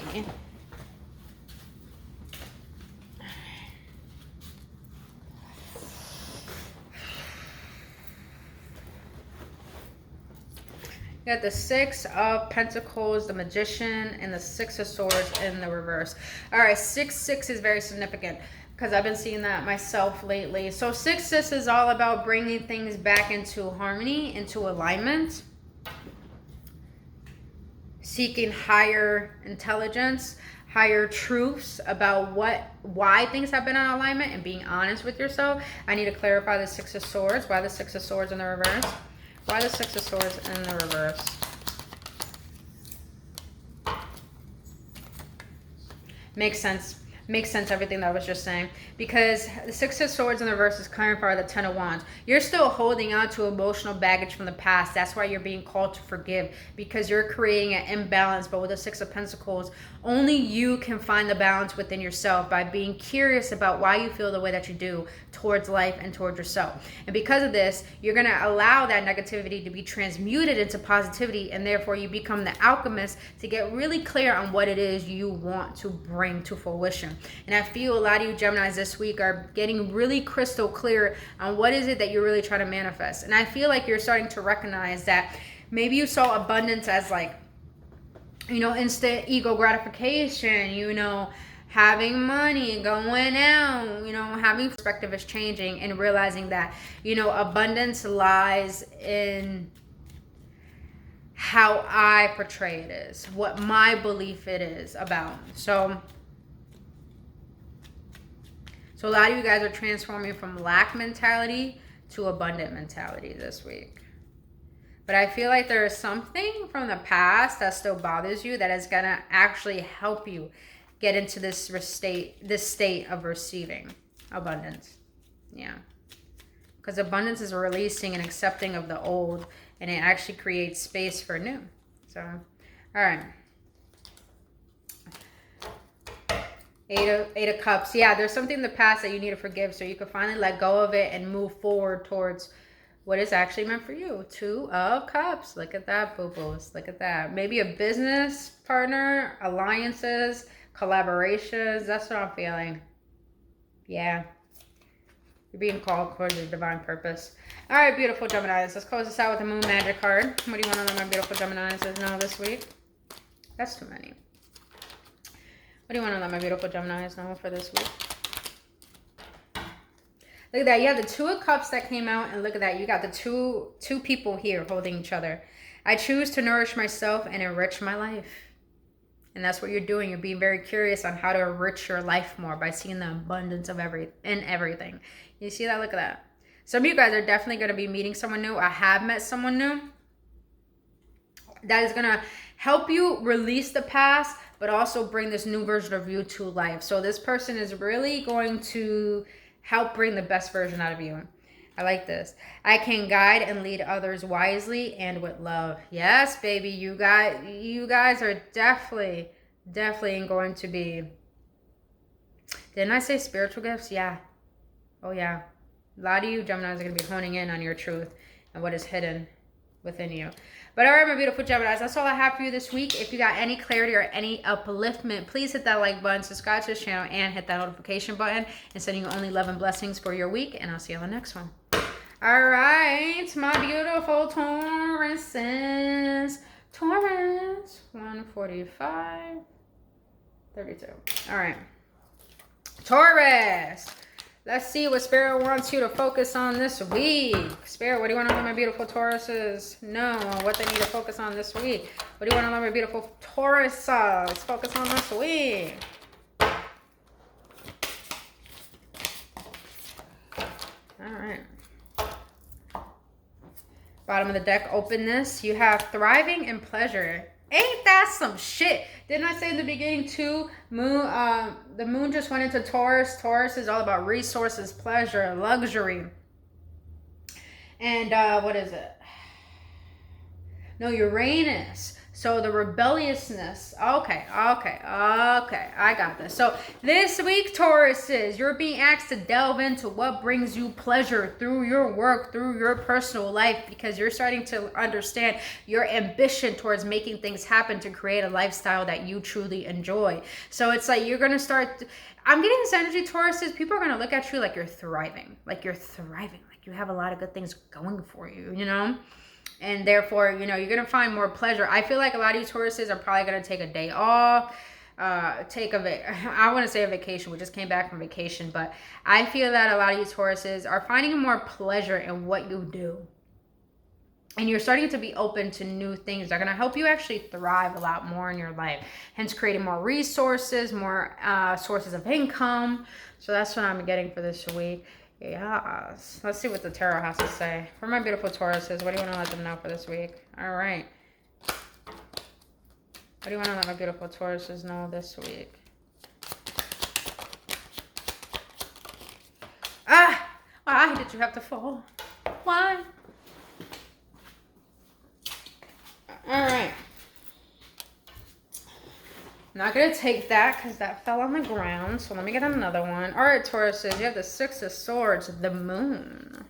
You got the Six of Pentacles, the Magician, and the Six of Swords in the reverse. All right, 6-6 is very significant because I've been seeing that myself lately. So 6-6 is all about bringing things back into harmony, into alignment, seeking higher intelligence, higher truths about why things have been in alignment, and being honest with yourself. I need to clarify the Six of Swords. Why the Six of Swords in the reverse? Why the Six of Swords in the reverse? Makes sense. Makes sense, everything that I was just saying. Because the Six of Swords in the reverse is coming for the Ten of Wands. You're still holding on to emotional baggage from the past. That's why you're being called to forgive. Because you're creating an imbalance. But with the Six of Pentacles, only you can find the balance within yourself by being curious about why you feel the way that you do towards life and towards yourself. And because of this, you're going to allow that negativity to be transmuted into positivity. And therefore, you become the alchemist to get really clear on what it is you want to bring to fruition. And I feel a lot of you Geminis this week are getting really crystal clear on what is it that you're really trying to manifest. And I feel like you're starting to recognize that maybe you saw abundance as like, instant ego gratification, having money, going out, having perspective is changing and realizing that, abundance lies in how I portray it is, what my belief it is about. So a lot of you guys are transforming from lack mentality to abundant mentality this week. But I feel like there is something from the past that still bothers you that is going to actually help you get into this state of receiving abundance. Yeah. Because abundance is releasing and accepting of the old, and it actually creates space for new. So, all right. Eight of Cups. Yeah, there's something in the past that you need to forgive so you can finally let go of it and move forward towards what is actually meant for you. Two of Cups. Look at that, boo-boos. Look at that. Maybe a business partner, alliances, collaborations. That's what I'm feeling. Yeah. You're being called towards your divine purpose. All right, beautiful Geminis. Let's close this out with the Moon Magic card. What do you want to know, my beautiful Geminis, know this week? That's too many. What do you want to let my beautiful Geminis know for this week? Look at that. You have the Two of Cups that came out. And look at that. You got the two people here holding each other. I choose to nourish myself and enrich my life. And that's what you're doing. You're being very curious on how to enrich your life more by seeing the abundance of everything. You see that? Look at that. Some of you guys are definitely going to be meeting someone new. I have met someone new that is going to help you release the past, but also bring this new version of you to life. So this person is really going to help bring the best version out of you. I like this. I can guide and lead others wisely and with love. Yes, baby, you guys are definitely going to be. Didn't I say spiritual gifts? Yeah. Oh yeah. A lot of you Geminis are going to be honing in on your truth and what is hidden within you. But all right, my beautiful Geminis, that's all I have for you this week. If you got any clarity or any upliftment, please hit that like button, subscribe to this channel, and hit that notification button. And sending you only love and blessings for your week. And I'll see you on the next one. All right, my beautiful Tauruses. Taurus, 145, 32. All right. Taurus. Let's see what Spirit wants you to focus on this week. Spirit, what do you want to let my beautiful Tauruses know what they need to focus on this week? What do you want to let my beautiful Tauruses focus on this week? All right. Bottom of the deck, openness. You have thriving and pleasure. Ain't that some shit? Didn't I say in the beginning too, the moon just went into Taurus. Taurus is all about resources, pleasure, luxury. And what is it? No, Uranus. So the rebelliousness. Okay. I got this. So this week, Tauruses, you're being asked to delve into what brings you pleasure through your work, through your personal life, because you're starting to understand your ambition towards making things happen to create a lifestyle that you truly enjoy. So it's like you're going to start... I'm getting this energy, Tauruses. People are going to look at you like you're thriving. Like you have a lot of good things going for you, you know? And therefore, you know, you're going to find more pleasure. I feel like a lot of you Tauruses are probably going to take a day off, I want to say a vacation. We just came back from vacation, but I feel that a lot of you Tauruses are finding more pleasure in what you do. And you're starting to be open to new things that are going to help you actually thrive a lot more in your life. Hence creating more resources, more sources of income. So that's what I'm getting for this week. Yes. Let's see what the tarot has to say. For my beautiful Tauruses, what do you want to let them know for this week? All right. What do you want to let my beautiful Tauruses know this week? Ah! Why did you have to fall? Why? All right. I'm not going to take that because that fell on the ground. So let me get another one. All right, Tauruses, you have the Six of Swords, the Moon.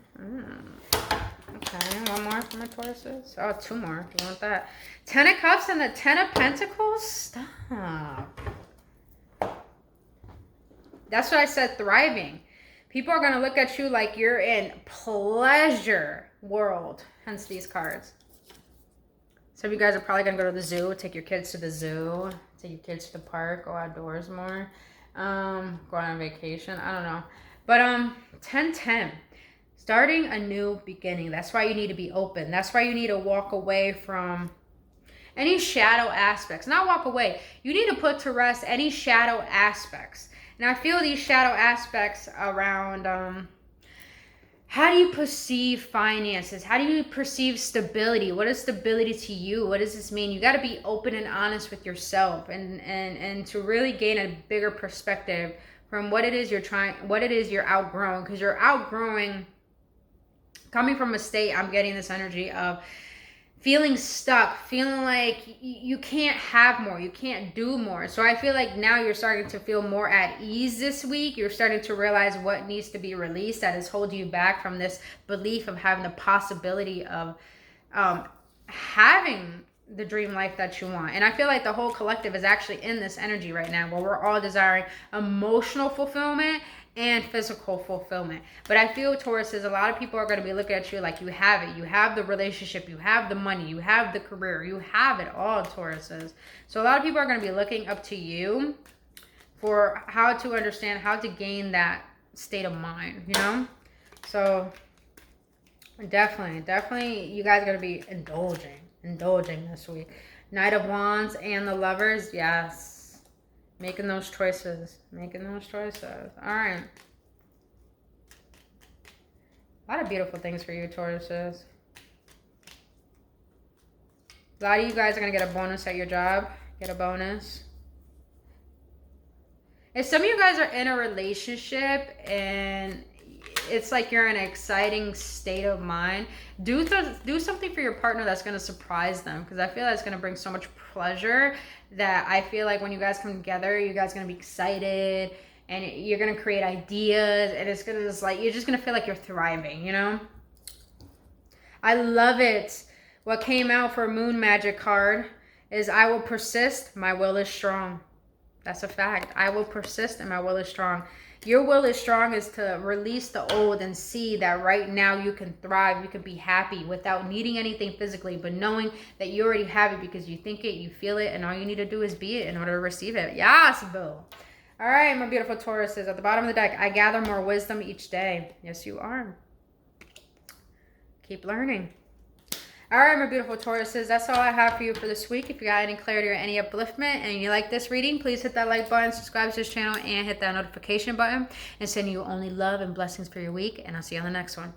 Okay, one more for my Tauruses. Oh, two more. Do you want that? Ten of Cups and the Ten of Pentacles? Stop. That's what I said, thriving. People are going to look at you like you're in pleasure world. Hence these cards. Some of you guys are probably going to go to the zoo, take your kids to the zoo, take your kids to the park, go outdoors more, go on vacation. I don't know. But 10-10, starting a new beginning. That's why you need to be open. That's why you need to walk away from any shadow aspects. Not walk away. You need to put to rest any shadow aspects. And I feel these shadow aspects around... how do you perceive finances? How do you perceive stability? What is stability to you? What does this mean? You got to be open and honest with yourself and to really gain a bigger perspective from what it is you're outgrowing, because you're outgrowing, coming from a state, I'm getting this energy of feeling stuck, feeling like you can't have more, you can't do more. So I feel like now you're starting to feel more at ease this week. You're starting to realize what needs to be released that is holding you back from this belief of having the possibility of having the dream life that you want. And I feel like the whole collective is actually in this energy right now where we're all desiring emotional fulfillment and physical fulfillment. But I feel, Tauruses, a lot of people are going to be looking at you like you have it. You have the relationship, you have the money, you have the career, you have it all, Tauruses. So a lot of people are going to be looking up to you for how to understand, how to gain that state of mind, you know? So definitely, you guys are going to be indulging this week. Knight of Wands and the Lovers. Yes. Making those choices. Making those choices. All right. A lot of beautiful things for you, Tauruses. A lot of you guys are going to get a bonus at your job. Get a bonus. If some of you guys are in a relationship and it's like you're in an exciting state of mind, do something for your partner that's going to surprise them, because I feel that's going to bring so much pleasure that I feel like when you guys come together, you guys are going to be excited and you're going to create ideas, and it's going to just like, you're just going to feel like you're thriving, you know? I love it. What came out for Moon Magic card is I will persist, my will is strong. That's a fact. I will persist and my will is strong. Your will is strong is to release the old and see that right now you can thrive, you can be happy without needing anything physically, but knowing that you already have it because you think it, you feel it, and all you need to do is be it in order to receive it. Yes, boo. All right, my beautiful Tauruses. At the bottom of the deck, I gather more wisdom each day. Yes, you are. Keep learning. All right, my beautiful Tauruses, that's all I have for you for this week. If you got any clarity or any upliftment and you like this reading, please hit that like button, subscribe to this channel, and hit that notification button. And sending you only love and blessings for your week, and I'll see you on the next one.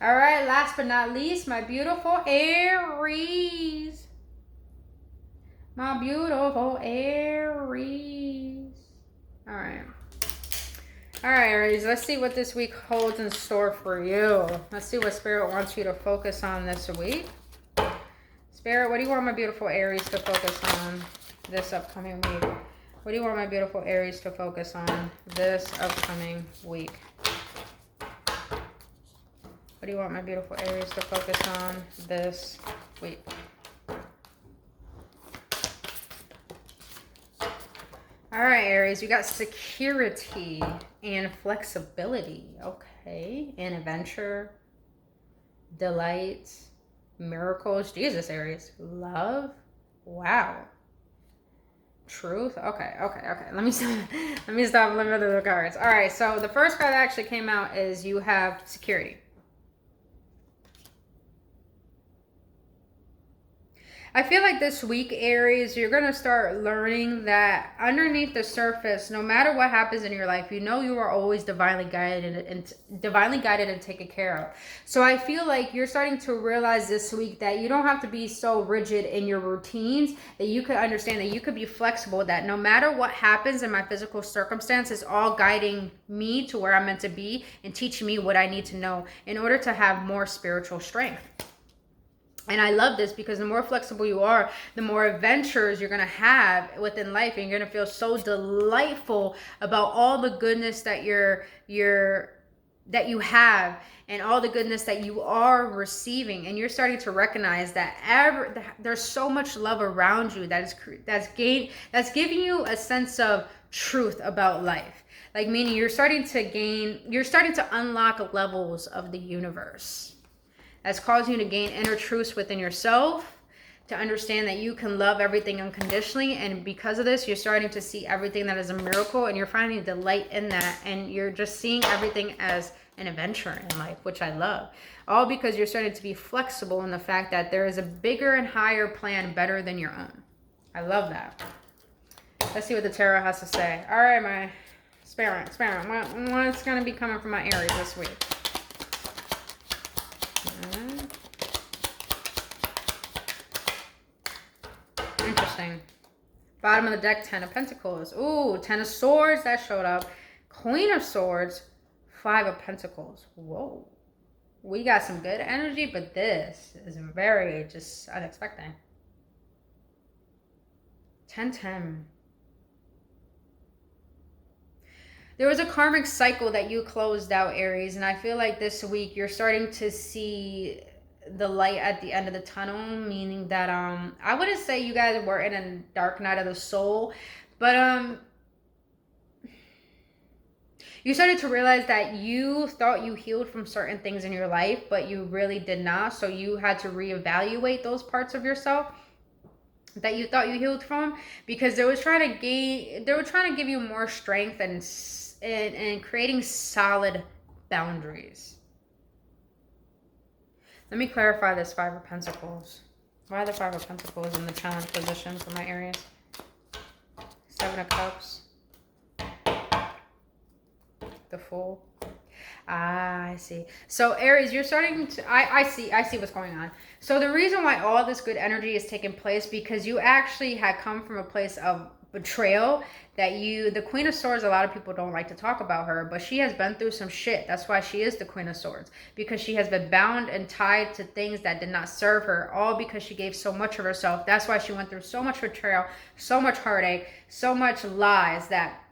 All right, last but not least, my beautiful Aries. My beautiful Aries. All right. All right, Aries, let's see what this week holds in store for you. Let's see what Spirit wants you to focus on this week. Spirit, what do you want my beautiful Aries to focus on this upcoming week? What do you want my beautiful Aries to focus on this upcoming week? What do you want my beautiful Aries to focus on this week? All right, Aries, you got security and flexibility. Okay. And adventure, delight, miracles. Jesus, Aries. Love. Wow. Truth. Okay. Let me stop looking at the cards. All right. So the first card that actually came out is you have security. I feel like this week, Aries, you're going to start learning that underneath the surface, no matter what happens in your life, you know you are always divinely guided and taken care of. So I feel like you're starting to realize this week that you don't have to be so rigid in your routines, that you could understand that you could be flexible, that no matter what happens in my physical circumstances, all guiding me to where I'm meant to be and teaching me what I need to know in order to have more spiritual strength. And I love this because the more flexible you are, the more adventures you're going to have within life. And you're going to feel so delightful about all the goodness that that you have and all the goodness that you are receiving. And you're starting to recognize that there's so much love around you that's giving you a sense of truth about life. Like, meaning you're starting to unlock levels of the universe. That's causing you to gain inner truths within yourself, to understand that you can love everything unconditionally. And because of this, you're starting to see everything that is a miracle, and you're finding delight in that. And you're just seeing everything as an adventure in life, which I love. All because you're starting to be flexible in the fact that there is a bigger and higher plan better than your own. I love that. Let's see what the tarot has to say. All right, my Spirit, what's going to be coming from my Aries this week? Interesting. Bottom of the deck, 10 of Pentacles. Ooh, 10 of Swords, that showed up. Queen of Swords, 5 of Pentacles. Whoa. We got some good energy, but this is very just unexpected. 10-10. There was a karmic cycle that you closed out, Aries, and I feel like this week you're starting to see the light at the end of the tunnel, meaning that I wouldn't say you guys were in a dark night of the soul, but you started to realize that you thought you healed from certain things in your life, but you really did not. So you had to reevaluate those parts of yourself that you thought you healed from, because they were trying to give you more strength and creating solid boundaries. Let me clarify this 5 of Pentacles. Why the Five of Pentacles in the challenge position for my Aries? Seven of Cups. The Fool. Ah, I see. So Aries, you're starting to, I see what's going on. So the reason why all this good energy is taking place, because you actually had come from a place of betrayal that the Queen of Swords, a lot of people don't like to talk about her, but she has been through some shit. That's why she is the Queen of Swords, because she has been bound and tied to things that did not serve her, all because she gave so much of herself. That's why she went through so much betrayal, so much heartache, so much lies. That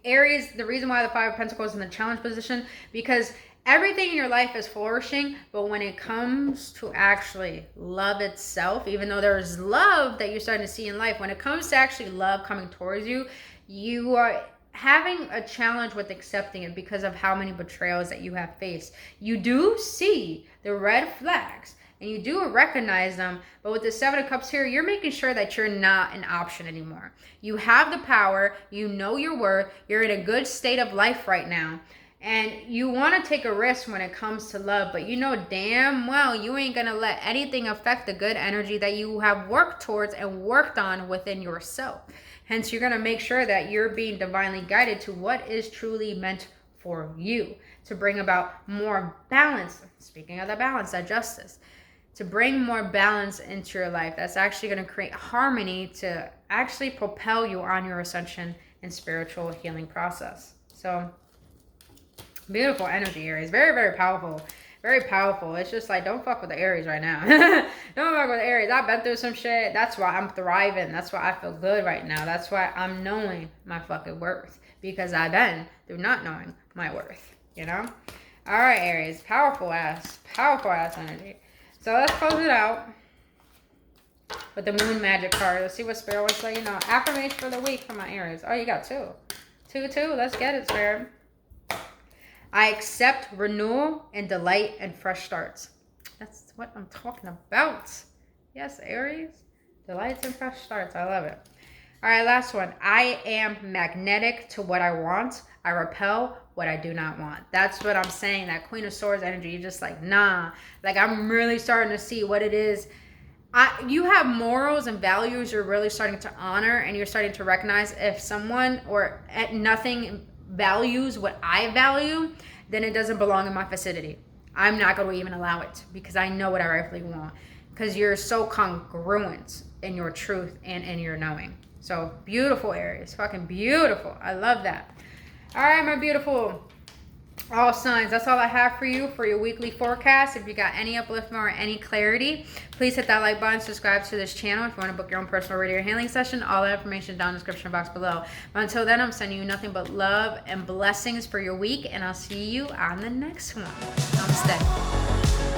Aries, the reason why the Five of Pentacles is in the challenge position, because everything in your life is flourishing, but when it comes to actually love itself, even though there's love that you're starting to see in life, when it comes to actually love coming towards you, you are having a challenge with accepting it because of how many betrayals that you have faced. You do see the red flags and you do recognize them, but with the Seven of Cups here, you're making sure that you're not an option anymore. You have the power, you know your worth, you're in a good state of life right now, and you want to take a risk when it comes to love, but you know damn well you ain't gonna let anything affect the good energy that you have worked towards and worked on within yourself. Hence, you're gonna make sure that you're being divinely guided to what is truly meant for you, to bring about more balance. Speaking of the balance, that justice, to bring more balance into your life. That's actually going to create harmony to actually propel you on your ascension and spiritual healing process. So beautiful energy, Aries. Very, very powerful. Very powerful. It's just like, don't fuck with the Aries right now. Don't fuck with the Aries. I've been through some shit. That's why I'm thriving. That's why I feel good right now. That's why I'm knowing my fucking worth, because I've been through not knowing my worth, you know? All right, Aries. Powerful ass energy. So let's close it out with the Moon Magic card. Let's see what Spirit wants to let you know. Affirmation for the week for my Aries. Oh, you got two. Two. Let's get it, Spirit. I accept renewal and delight and fresh starts. That's what I'm talking about. Yes, Aries. Delights and fresh starts. I love it. All right, last one. I am magnetic to what I want. I repel what I do not want. That's what I'm saying. That Queen of Swords energy. You're just like, nah. Like, I'm really starting to see what it is. You have morals and values you're really starting to honor, and you're starting to recognize if someone or nothing values what I value, then it doesn't belong in my vicinity. I'm not going to even allow it, because I know what I rightfully want. Because you're so congruent in your truth and in your knowing. So beautiful, Aries. Fucking beautiful. I love that. All right, my beautiful all signs. That's all I have for you for your weekly forecast. If you got any upliftment or any clarity, please hit that like button, subscribe to this channel. If you want to book your own personal radio healing session, all that information down in the description box below. But until then, I'm sending you nothing but love and blessings for your week, and I'll see you on the next one. Namaste.